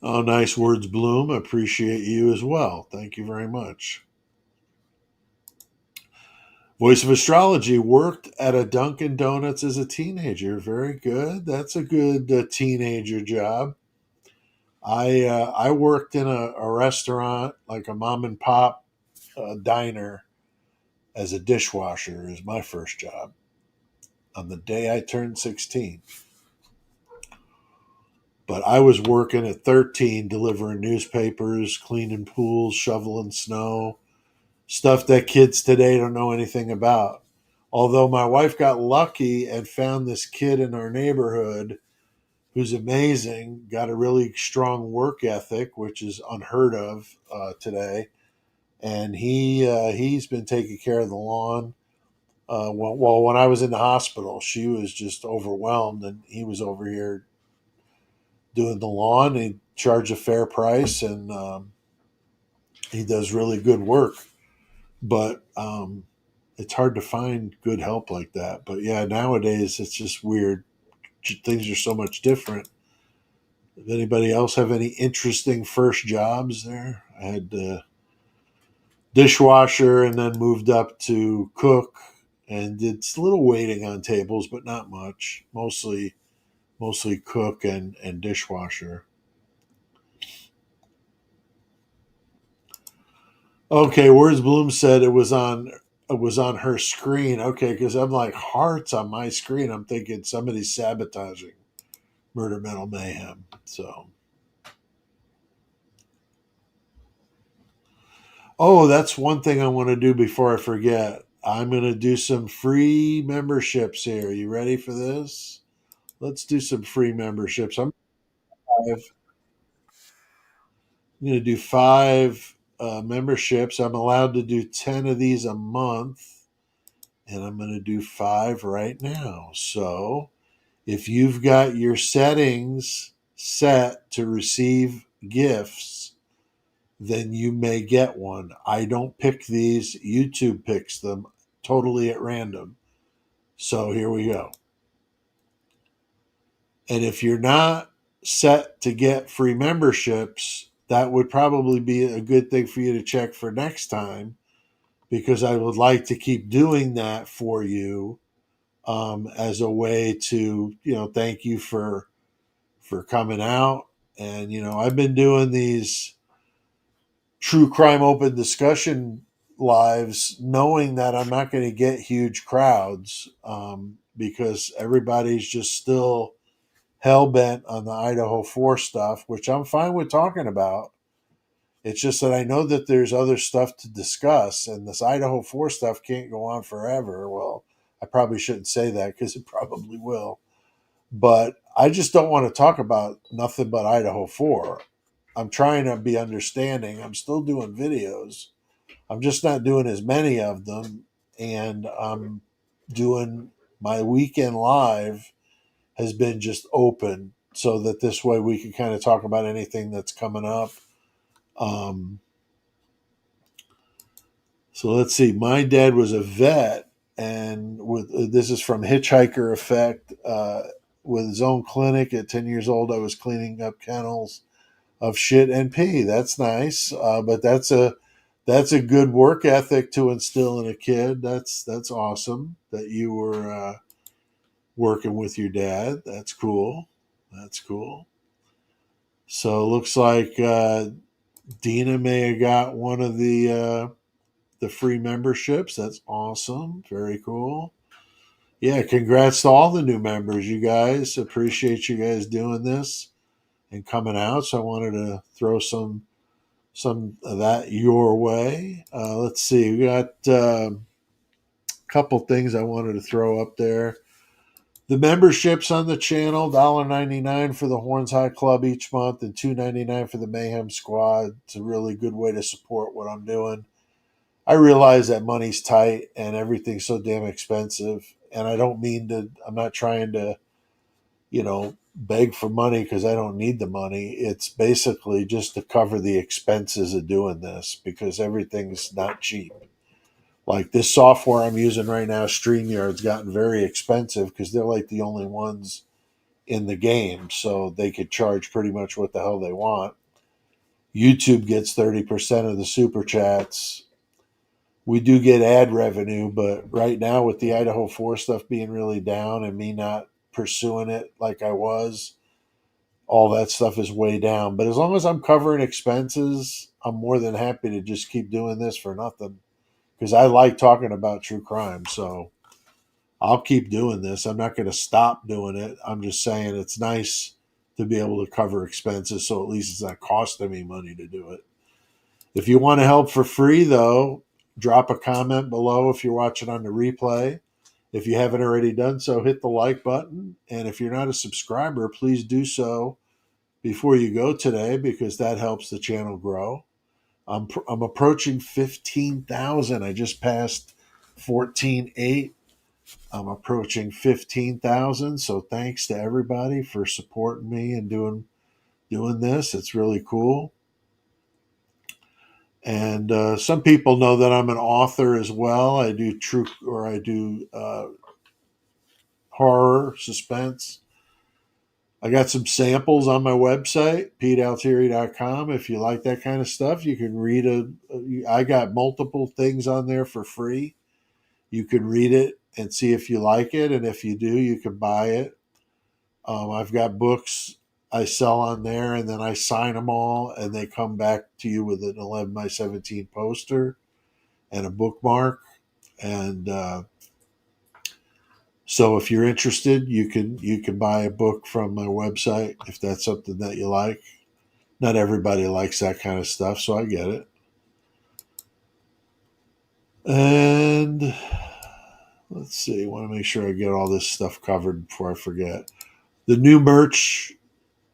[SPEAKER 1] Oh, nice words, Bloom. Appreciate you as well. Thank you very much. Voice of Astrology worked at a Dunkin' Donuts as a teenager. Very good. That's a good teenager job. I worked in a restaurant, like a mom and pop diner, as a dishwasher. Is my first job on the day I turned 16. But I was working at 13, delivering newspapers, cleaning pools, shoveling snow, stuff that kids today don't know anything about. Although my wife got lucky and found this kid in our neighborhood who's amazing, got a really strong work ethic, which is unheard of today. And he's been taking care of the lawn. Well, when I was in the hospital, she was just overwhelmed, and he was over here doing the lawn. He charged a fair price, and he does really good work. But it's hard to find good help like that. But yeah, nowadays it's just weird. Things are so much different. Does anybody else have any interesting first jobs there? I had dishwasher and then moved up to cook and did a little waiting on tables, but not much. Mostly cook and dishwasher. Okay, whereas Bloom said it was on her screen. Okay, because I'm like hearts on my screen. I'm thinking somebody's sabotaging Murder Metal Mayhem. So, oh, that's one thing I want to do before I forget. I'm going to do some free memberships here. You ready for this? Let's do some free memberships. I'm going to do five memberships. I'm allowed to do 10 of these a month, and I'm going to do five right now. So if you've got your settings set to receive gifts, then you may get one. I don't pick these, YouTube picks them totally at random. So here we go. And if you're not set to get free memberships, that would probably be a good thing for you to check for next time, because I would like to keep doing that for you, as a way to, thank you for coming out. And I've been doing these true crime open discussion lives knowing that I'm not going to get huge crowds, because everybody's just still hell bent on the Idaho 4 stuff, which I'm fine with talking about. It's just that I know that there's other stuff to discuss, and this Idaho 4 stuff can't go on forever. Well, I probably shouldn't say that because it probably will. But I just don't want to talk about nothing but Idaho 4. I'm trying to be understanding. I'm still doing videos. I'm just not doing as many of them. And I'm doing my weekend live has been just open so that this way we can kind of talk about anything that's coming up. Um, so let's see. My dad was a vet, and with this is from Hitchhiker Effect. With his own clinic at 10 years old, I was cleaning up kennels of shit and pee. That's nice, but that's a good work ethic to instill in a kid. That's awesome that you were working with your dad. That's cool. That's cool. So it looks like Dina may have got one of the free memberships. That's awesome. Very cool. Yeah, congrats to all the new members. You guys, appreciate you guys doing this and coming out. So I wanted to throw some of that your way. Let's see. We got a couple things I wanted to throw up there. The memberships on the channel, $1.99 for the Horns High Club each month and $2.99 for the Mayhem Squad. It's a really good way to support what I'm doing. I realize that money's tight and everything's so damn expensive. And I don't mean to, I'm not trying to beg for money because I don't need the money. It's basically just to cover the expenses of doing this because everything's not cheap. Like this software I'm using right now, StreamYard's gotten very expensive because they're like the only ones in the game. So they could charge pretty much what the hell they want. YouTube gets 30% of the super chats. We do get ad revenue, but right now with the Idaho 4 stuff being really down and me not pursuing it like I was, all that stuff is way down. But as long as I'm covering expenses, I'm more than happy to just keep doing this for nothing because I like talking about true crime. So I'll keep doing this. I'm not going to stop doing it. I'm just saying it's nice to be able to cover expenses so at least it's not costing me money to do it. If you want to help for free, though, drop a comment below if you're watching on the replay. If you haven't already done so, hit the like button. And if you're not a subscriber, please do so before you go today because that helps the channel grow. I'm approaching 15,000. I just passed 14.8. I'm approaching 15,000. So thanks to everybody for supporting me and doing this. It's really cool. And some people know that I'm an author as well. I do horror, suspense. I got some samples on my website, petealtieri.com. If you like that kind of stuff, you can read I got multiple things on there for free. You can read it and see if you like it. And if you do, you can buy it. I've got books I sell on there and then I sign them all and they come back to you with an 11 by 17 poster and a bookmark. And so if you're interested, you can buy a book from my website if that's something that you like. Not everybody likes that kind of stuff, so I get it. And let's see, I want to make sure I get all this stuff covered before I forget. The new merch,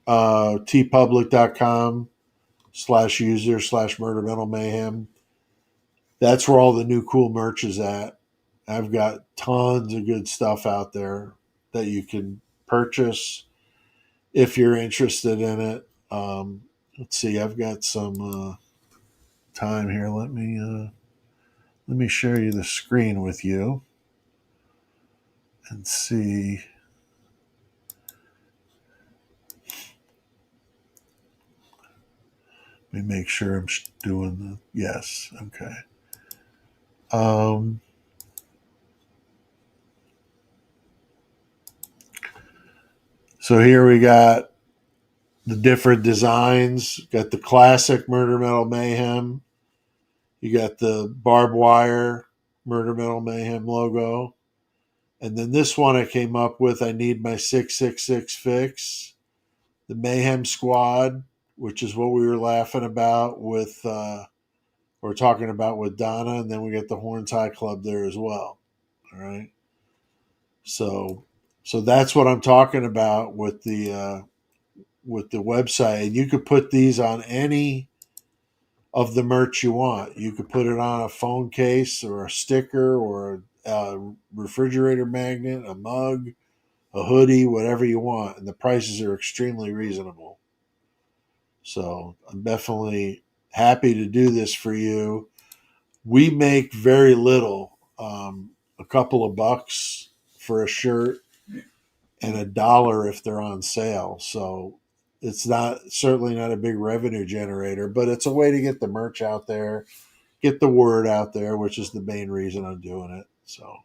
[SPEAKER 1] tpublic.com/user/murder metal mayhem. That's where all the new cool merch is at. I've got tons of good stuff out there that you can purchase if you're interested in it. Let's see, I've got some time here. Let me share you the screen with you and see. Let me make sure I'm doing the yes. Okay. So here we got the different designs. Got the classic Murder Metal Mayhem. You got the barbed wire Murder Metal Mayhem logo. And then this one I came up with, I need my 666 fix. The Mayhem Squad, which is what we were laughing about with, or talking about with Donna. And then we got the Horns High Club there as well. All right. So that's what I'm talking about with the website. And you could put these on any of the merch you want. You could put it on a phone case or a sticker or a refrigerator magnet, a mug, a hoodie, whatever you want. And the prices are extremely reasonable. So I'm definitely happy to do this for you. We make very little, a couple of bucks for a shirt and $1 if they're on sale. So it's certainly not a big revenue generator, but it's a way to get the merch out there, get the word out there, which is the main reason I'm doing it. So,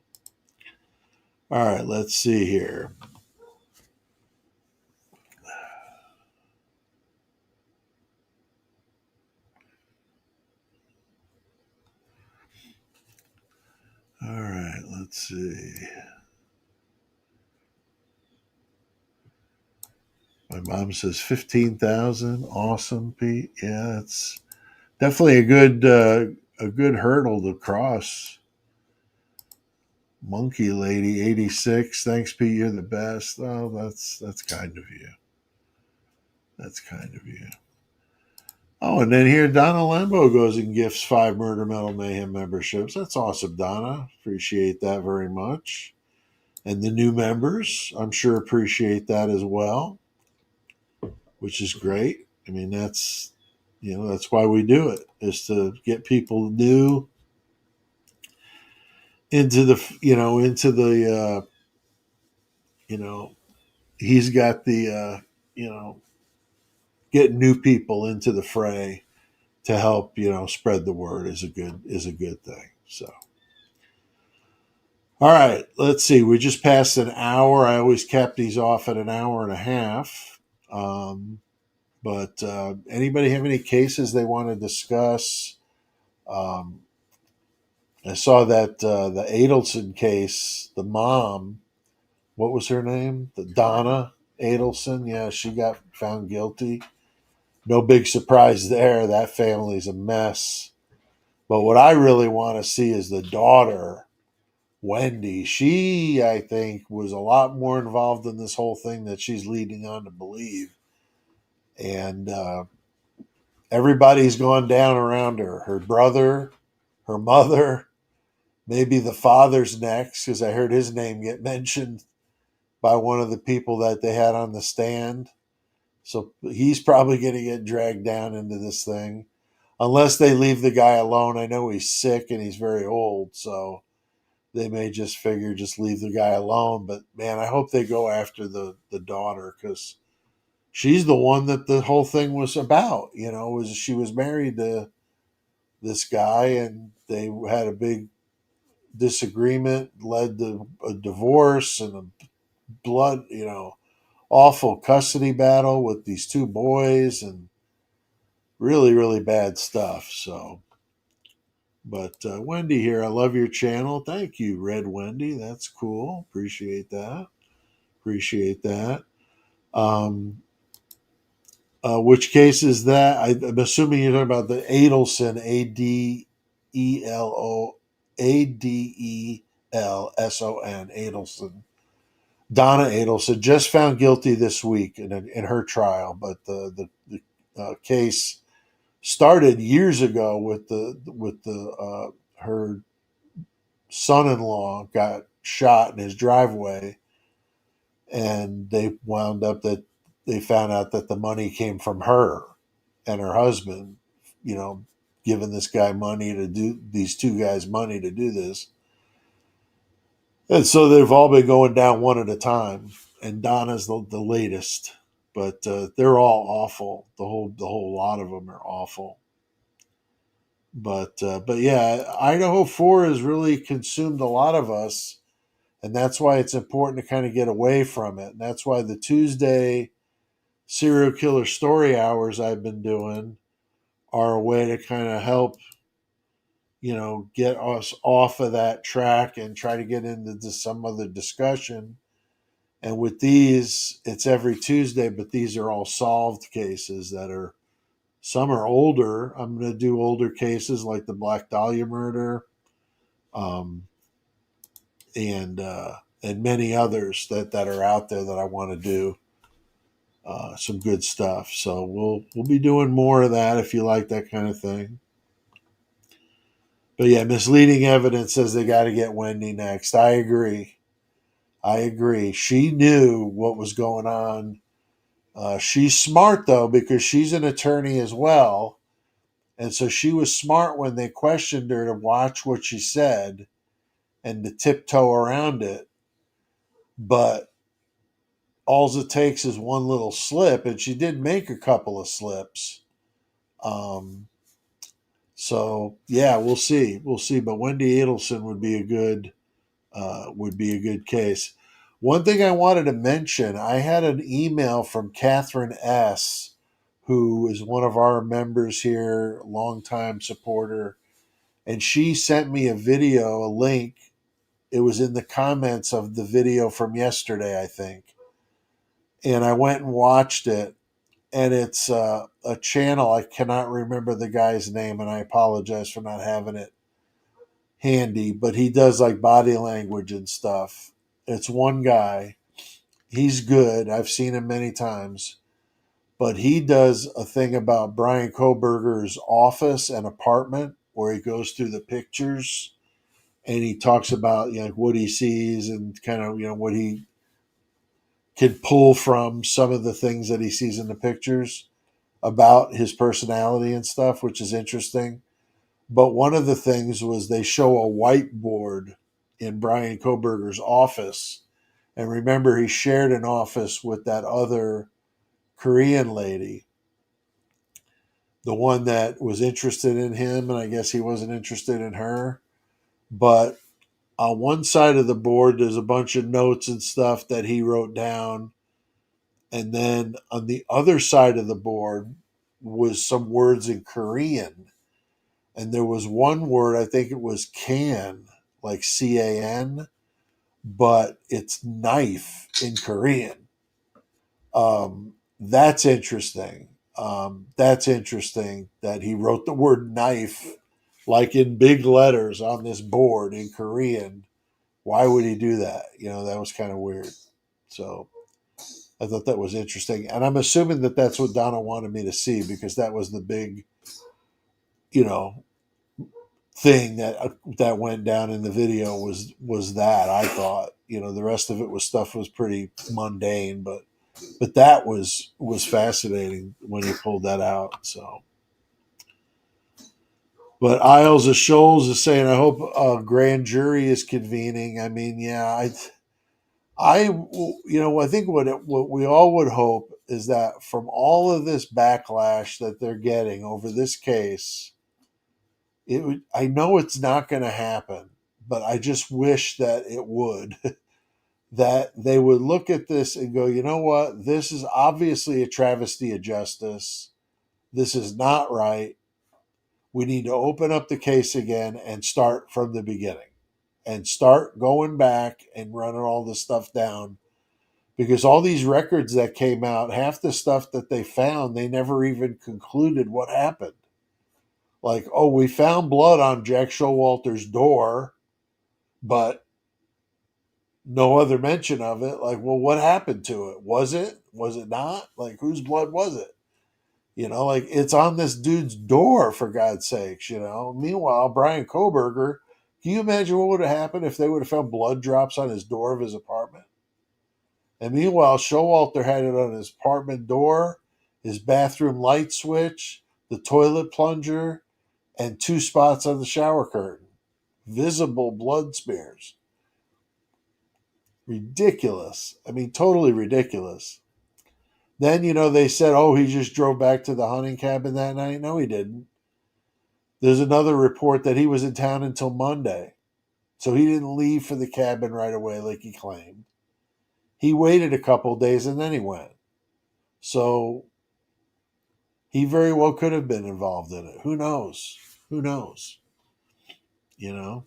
[SPEAKER 1] all right, let's see here. All right, let's see. My mom says 15,000. Awesome, Pete. Yeah, it's definitely a good hurdle to cross. Monkey Lady 86. Thanks, Pete. You're the best. Oh, that's kind of you. That's kind of you. Oh, and then here Donna Lembo goes and gifts 5 Murder Metal Mayhem memberships. That's awesome, Donna. Appreciate that very much. And the new members, I'm sure, appreciate that as well, which is great. I mean, that's why we do it, is to get people new into you know, he's got you know, get new people into the fray to help, spread the word is a good thing. So, all right, let's see. We just passed an hour. I always kept these off at an hour and a half. Um, but anybody have any cases they want to discuss? Um, I saw that the Adelson case, the mom, what was her name? The Donna Adelson. Yeah, she got found guilty. No big surprise there. That family's a mess. But what I really want to see is the daughter, Wendy. She, I think, was a lot more involved in this whole thing that she's leading on to believe. And everybody's gone down around her. Her brother, her mother, maybe the father's next, because I heard his name get mentioned by one of the people that they had on the stand. So he's probably going to get dragged down into this thing unless they leave the guy alone. I know he's sick and he's very old, so they may just figure just leave the guy alone. But man, I hope they go after the daughter, because she's the one that the whole thing was about. Was she was married to this guy and they had a big disagreement, led to a divorce and a blood, awful custody battle with these two boys, and really, really bad stuff. So, but Wendy here, I love your channel. Thank you, Red Wendy. That's cool. Appreciate that. Appreciate that. Um, which case is that? I'm assuming you're talking about the Adelson, Adelson, Adelson. Donna Adelson just found guilty this week in her trial, but the case started years ago with her son-in-law got shot in his driveway, and they wound up that they found out that the money came from her and her husband, you know, giving this guy money to do these two guys money to do this. And so they've all been going down one at a time, and Donna's the latest. But they're all awful. The whole lot of them are awful. But yeah, Idaho 4 has really consumed a lot of us, and that's why it's important to kind of get away from it. And that's why the Tuesday serial killer story hours I've been doing are a way to kind of help, get us off of that track and try to get into some other discussion. And with these, it's every Tuesday, but these are all solved cases that are, some are older. I'm going to do older cases like the Black Dahlia murder, um, and many others that are out there that I want to do some good stuff. So we'll be doing more of that if you like that kind of thing. But yeah, misleading evidence says they got to get Wendy next. I agree. I agree. She knew what was going on. She's smart though, because she's an attorney as well. And so she was smart when they questioned her to watch what she said and to tiptoe around it. But all it takes is one little slip, and she did make a couple of slips. Um, so yeah, we'll see. We'll see. But Wendy Adelson would be a good case. One thing I wanted to mention, I had an email from Catherine S., who is one of our members here, longtime supporter, and she sent me a video, a link. It was in the comments of the video from yesterday, I think. And I went and watched it, and it's a channel. I cannot remember the guy's name, and I apologize for not having it handy, but he does like body language and stuff. It's one guy. He's good. I've seen him many times. But he does a thing about Brian Koberger's office and apartment where he goes through the pictures and he talks about, like what he sees and kind of, what he can pull from some of the things that he sees in the pictures about his personality and stuff, which is interesting. But one of the things was they show a whiteboard in Brian Koberger's office. And remember, he shared an office with that other Korean lady, the one that was interested in him, and I guess he wasn't interested in her. But on one side of the board, there's a bunch of notes and stuff that he wrote down. And then on the other side of the board was some words in Korean. And there was one word, I think it was can, like CAN, but it's knife in Korean. That's interesting. That's interesting that he wrote the word knife like in big letters on this board in Korean. Why would he do that? That was kind of weird. So I thought that was interesting. And I'm assuming that that's what Donna wanted me to see, because that was the big, you know, thing that went down in the video was that. I thought, the rest of it was pretty mundane, but that was fascinating when he pulled that out. So, but Isles of Shoals is saying, I hope a grand jury is convening. I mean, yeah, I think what we all would hope is that from all of this backlash that they're getting over this case, I know it's not going to happen, but I just wish that it would. That they would look at this and go, you know what? This is obviously a travesty of justice. This is not right. We need to open up the case again and start from the beginning and start going back and running all this stuff down, because all these records that came out, half the stuff that they found, they never even concluded what happened. Like, oh, we found blood on Jack Showalter's door, but no other mention of it. Like, well, what happened to it? Was it not? Like, whose blood was it? Like, it's on this dude's door, for God's sakes. Meanwhile, Brian Koberger, can you imagine what would have happened if they would have found blood drops on his door of his apartment? And meanwhile, Showalter had it on his apartment door, his bathroom light switch, the toilet plunger, and 2 spots on the shower curtain. Visible blood smears. Ridiculous. I mean, totally ridiculous. Then, they said, oh, he just drove back to the hunting cabin that night. No, he didn't. There's another report that he was in town until Monday. So he didn't leave for the cabin right away like he claimed. He waited a couple days and then he went. So he very well could have been involved in it. Who knows? Who knows? You know?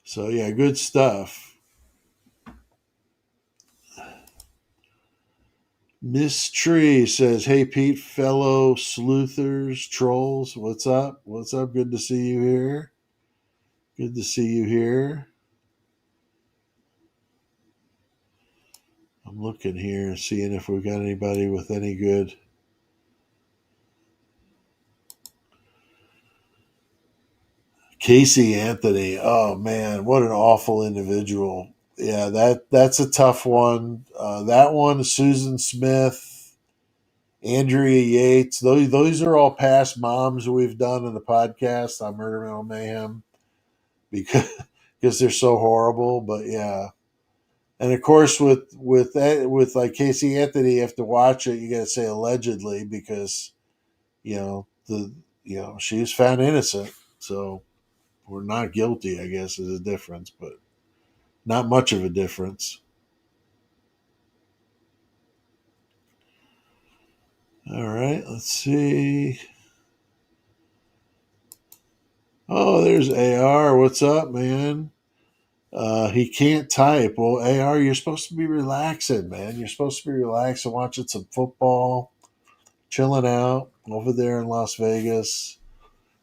[SPEAKER 1] So, yeah, good stuff. Miss Tree says, hey, Pete, fellow sleuthers, trolls, what's up? What's up? Good to see you here. Good to see you here. I'm looking here, seeing if we've got anybody with any good. Casey Anthony. Oh, man, what an awful individual. Yeah, that's a tough one. That one, Susan Smith, Andrea Yates. Those are all past moms we've done in the podcast on Murder Metal Mayhem because they're so horrible. But yeah, and of course with like Casey Anthony, you have to watch it. You got to say allegedly, because she was found innocent, so we're not guilty. I guess is a difference, but not much of a difference. All right, let's see. Oh, there's AR. What's up, man? He can't type. Well, AR, you're supposed to be relaxing, man. You're supposed to be relaxing, watching some football, chilling out over there in Las Vegas.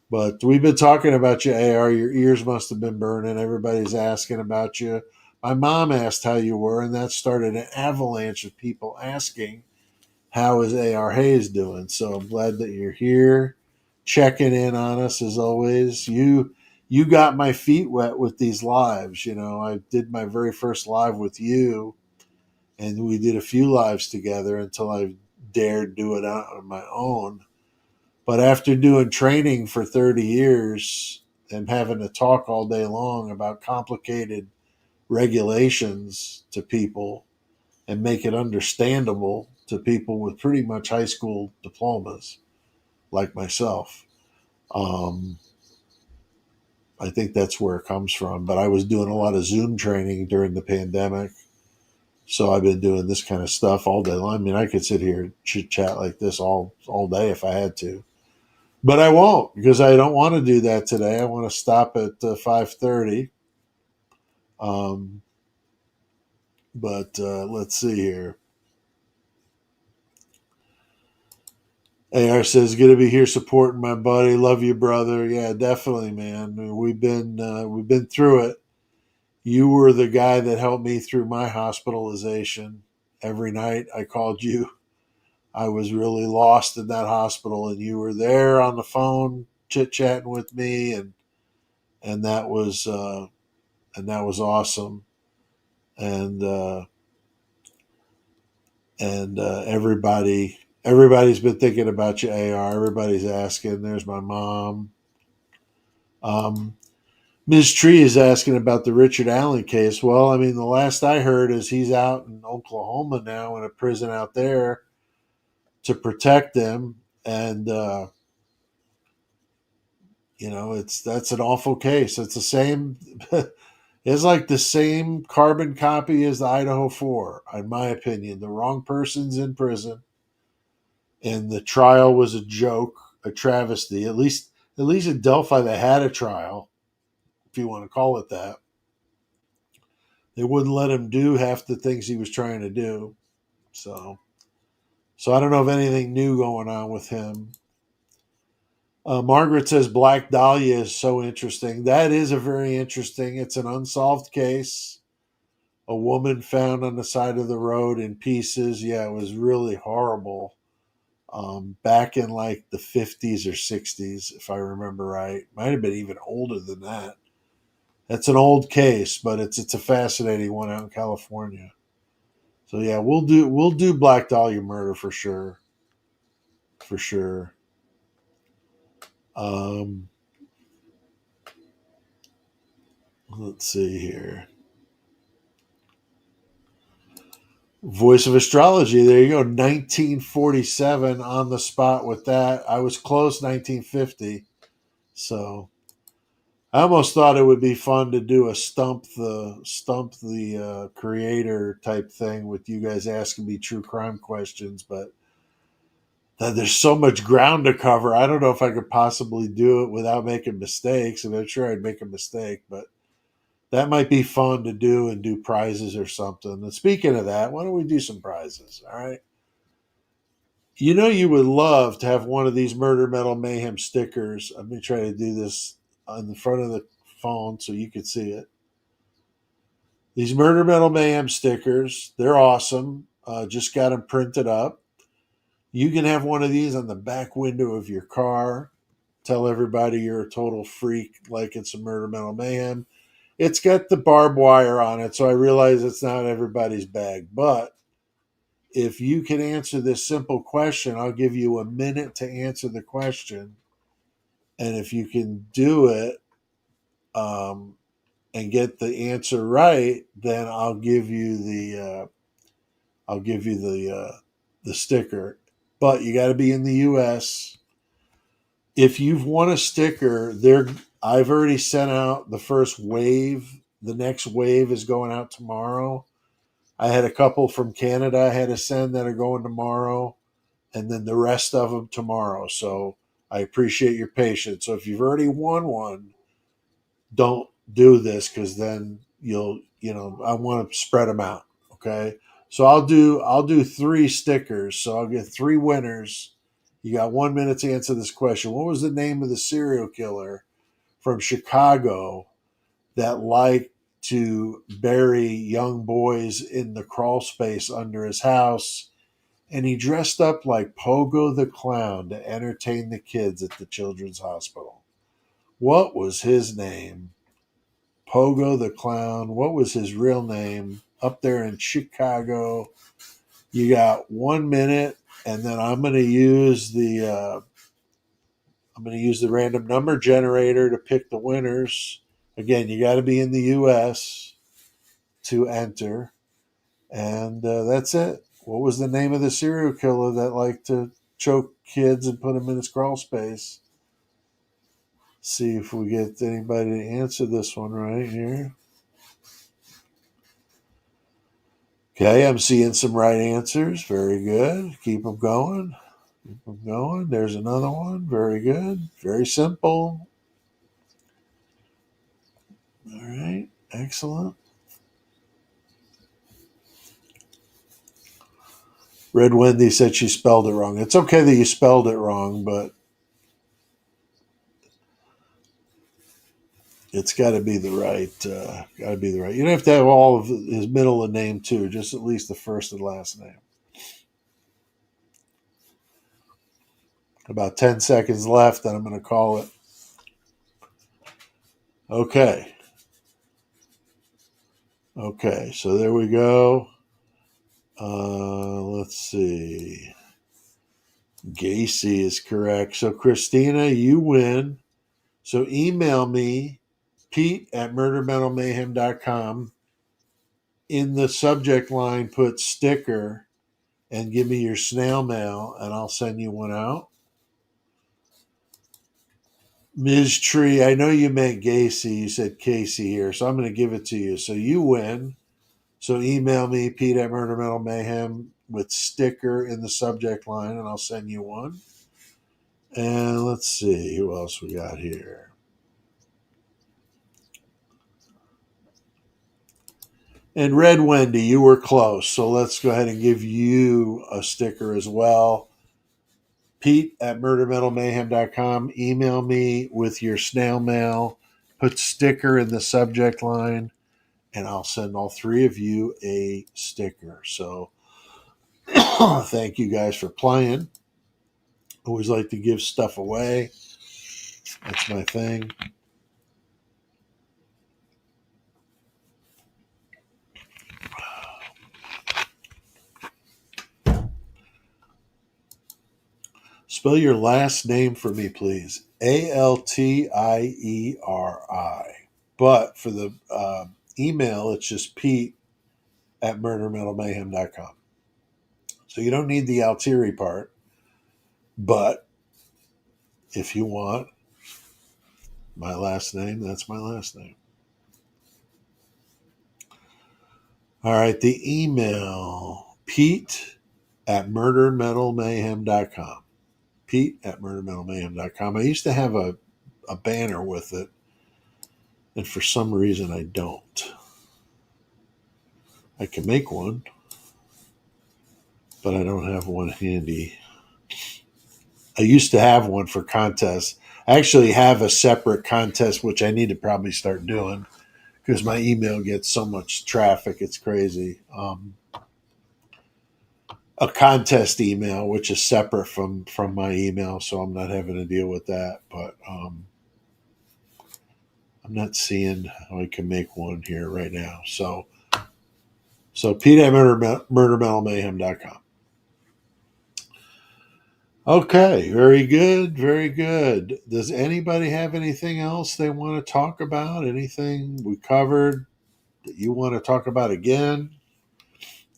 [SPEAKER 1] But we've been talking about you, AR. Your ears must have been burning. Everybody's asking about you. My mom asked how you were, and that started an avalanche of people asking how is AR Hayes doing. So I'm glad that you're here. checking in on us as always. You got my feet wet with these lives. You know, I did my very first live with you, and we did a few lives together until I dared do it out on my own. But after doing training for 30 years and having to talk all day long about complicated regulations to people and make it understandable to people with pretty much high school diplomas like myself, um, I think that's where it comes from. But I was doing a lot of Zoom training during the pandemic. So I've been doing this kind of stuff all day long. I mean, I could sit here and chit chat like this all day if I had to, but I won't because I don't want to do that today. I want to stop at 5:30. Um, but let's see here. AR says, "Going to be here supporting my buddy. Love you, brother. Yeah, definitely, man. We've been through it. You were the guy that helped me through my hospitalization. Every night I called you. I was really lost in that hospital, and you were there on the phone chit chatting with me, and that was awesome. And everybody's been thinking about you, AR. Everybody's asking. There's my mom. Um, Ms. Tree is asking about the Richard Allen case. Well, I mean, the last I heard is he's out in Oklahoma now in a prison out there to protect them, and that's an awful case. It's the same. It's like the same carbon copy as the Idaho 4, in my opinion. The wrong person's in prison, and the trial was a joke, a travesty. At least in Delphi, they had a trial, if you want to call it that. They wouldn't let him do half the things he was trying to do. So, so I don't know of anything new going on with him. Margaret says Black Dahlia is so interesting. That is a very interesting. It's an unsolved case. A woman found on the side of the road in pieces. Yeah, it was really horrible. Back in like the 50s or 60s, if I remember right. Might have been even older than that. That's an old case, but it's a fascinating one out in California. So yeah, we'll do Black Dahlia murder for sure, for sure. Um, let's see here. Voice of Astrology. There you go. 1947 on the spot with that. I was close 1950. So I almost thought it would be fun to do a stump the creator type thing with you guys asking me true crime questions, but there's so much ground to cover. I don't know if I could possibly do it without making mistakes, and I'm sure I'd make a mistake, but that might be fun to do and do prizes or something. And speaking of that, why don't we do some prizes? All right. You know, you would love to have one of these Murder Metal Mayhem stickers. I'm going to try to do this on the front of the phone so you can see it. These Murder Metal Mayhem stickers, they're awesome. Just got them printed up. You can have one of these on the back window of your car. Tell everybody you're a total freak, like it's a Murder Metal Mayhem. It's got the barbed wire on it, so I realize it's not everybody's bag. But if you can answer this simple question, I'll give you a minute to answer the question. And if you can do it and get the answer right, then I'll give you the sticker. But you got to be in the U.S. If you've won a sticker, I've already sent out the first wave. The next wave is going out tomorrow. I had a couple from Canada I had to send that are going tomorrow, and then the rest of them tomorrow. So I appreciate your patience. So if you've already won one, don't do this because then I want to spread them out. Okay. So I'll do three stickers. So I'll get three winners. You got 1 minute to answer this question. What was the name of the serial killer from Chicago that liked to bury young boys in the crawl space under his house and he dressed up like Pogo the Clown to entertain the kids at the children's hospital. What was his name? Pogo the Clown. What was his real name? Up there in Chicago. You got 1 minute, and then I'm going to use the random number generator to pick the winners. Again, you got to be in the U.S. to enter, and that's it. What was the name of the serial killer that liked to choke kids and put them in his crawl space? See if we get anybody to answer this one right here. Okay, I'm seeing some right answers. Very good. Keep them going. Keep them going. There's another one. Very good. Very simple. All right. Excellent. Red Wendy said she spelled it wrong. It's okay that you spelled it wrong, but it's got to be the right. Got to be the right. You don't have to have all of his middle and name too. Just at least the first and last name. About 10 seconds left, and I'm going to call it. Okay. Okay. So there we go. Let's see. Gacy is correct. So Christina, you win. So email me, Pete@murdermetalmayhem.com. In the subject line, put sticker and give me your snail mail, and I'll send you one out. Ms. Tree, I know you meant Gacy. You said Casey here, so I'm going to give it to you. So you win. So email me, Pete@murdermetalmayhem with sticker in the subject line, and I'll send you one. And let's see who else we got here. And Red Wendy, you were close. So let's go ahead and give you a sticker as well. Pete@murdermetalmayhem.com. Email me with your snail mail. Put sticker in the subject line, and I'll send all three of you a sticker. So thank you guys for playing. Always like to give stuff away. That's my thing. Spell your last name for me, please. Altieri. But for the email, it's just Pete@murdermetalmayhem.com. So you don't need the Altieri part. But if you want my last name, that's my last name. All right, the email, Pete@murdermetalmayhem.com. Pete@murdermetalmayhem.com. I used to have a banner with it, and for some reason I don't. I can make one, but I don't have one handy. I used to have one for contests. I actually have a separate contest, which I need to probably start doing because my email gets so much traffic. It's crazy. A contest email, which is separate from my email, so I'm not having to deal with that. But I'm not seeing how I can make one here right now. So Pete@murdermetalmayhem.com. Okay, very good, very good. Does anybody have anything else they want to talk about? Anything we covered that you want to talk about again?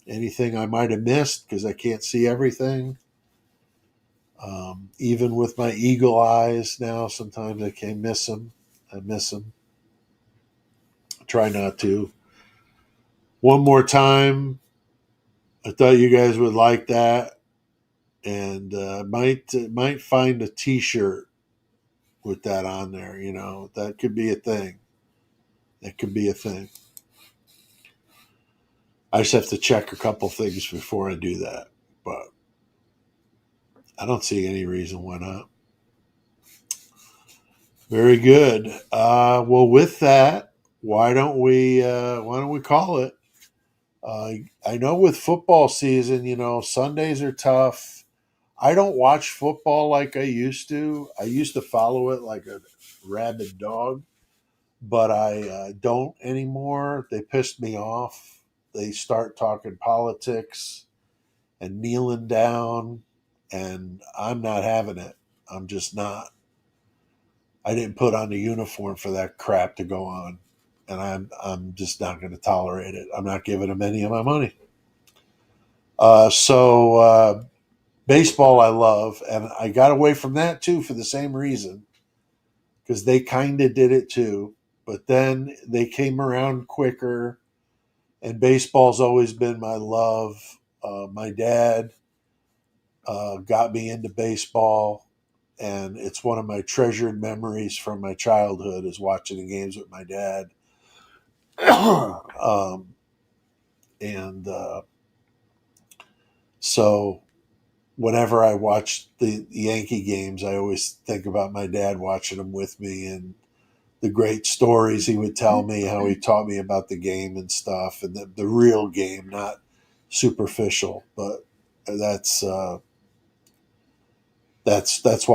[SPEAKER 1] Anything I might have missed because I can't see everything? Even with my eagle eyes now, sometimes I can't miss them. I miss them. I try not to. One more time. I thought you guys would like that, and might find a T-shirt with that on there. You know, that could be a thing. That could be a thing. I just have to check a couple things before I do that, but I don't see any reason why not. Very good. Well, with that, why don't we call it? I know with football season, Sundays are tough. I don't watch football like I used to. I used to follow it like a rabid dog, but I don't anymore. They pissed me off. They start talking politics and kneeling down, and I'm not having it. I'm just not. I didn't put on the uniform for that crap to go on, and I'm just not going to tolerate it. I'm not giving them any of my money. So baseball I love, and I got away from that too for the same reason, because they kind of did it too, but then they came around quicker, and baseball's always been my love. My dad got me into baseball, and it's one of my treasured memories from my childhood is watching the games with my dad. And so whenever I watch the Yankee games, I always think about my dad watching them with me and the great stories he would tell me, how he taught me about the game and stuff, and the real game, not superficial. But that's why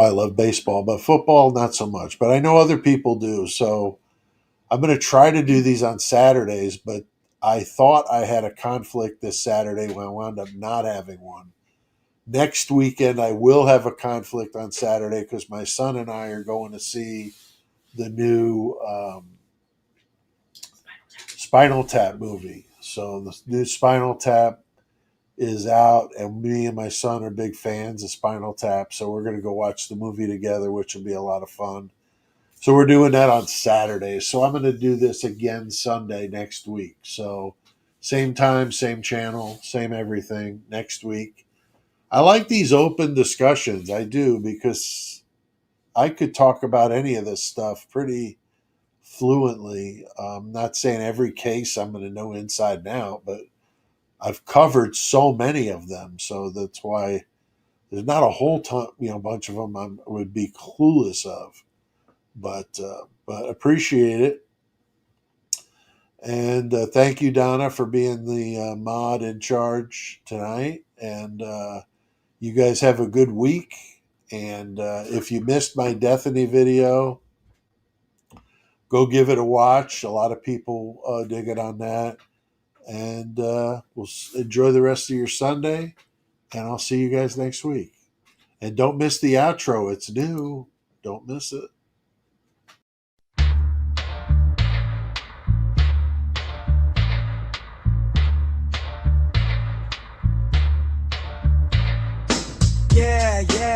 [SPEAKER 1] I love baseball. But football, not so much. But I know other people do. So I'm going to try to do these on Saturdays, but I thought I had a conflict this Saturday when I wound up not having one. Next weekend, I will have a conflict on Saturday because my son and I are going to see the new Spinal Tap movie. So the new Spinal Tap is out, and me and my son are big fans of Spinal Tap. So we're going to go watch the movie together, which will be a lot of fun. So we're doing that on Saturday. So I'm going to do this again Sunday next week. So same time, same channel, same everything next week. I like these open discussions. I do, because I could talk about any of this stuff pretty fluently. I'm not saying every case I'm going to know inside and out, but I've covered so many of them. So that's why there's not a whole ton, bunch of them I would be clueless of. But appreciate it. And thank you, Donna, for being the mod in charge tonight. And you guys have a good week. And if you missed my Destiny video, go give it a watch. A lot of people dig it on that. And we'll enjoy the rest of your Sunday. And I'll see you guys next week. And don't miss the outro. It's new. Don't miss it.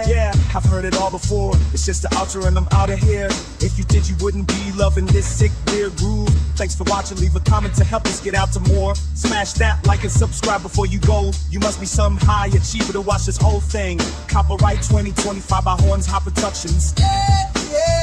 [SPEAKER 2] Yeah, I've heard it all before. It's just the outro and I'm out of here. If you did, you wouldn't be loving this sick, weird groove. Thanks for watching, leave a comment to help us get out to more. Smash that like and subscribe before you go. You must be some high achiever to watch this whole thing. Copyright 2025 by Horns Hot Productions. Yeah.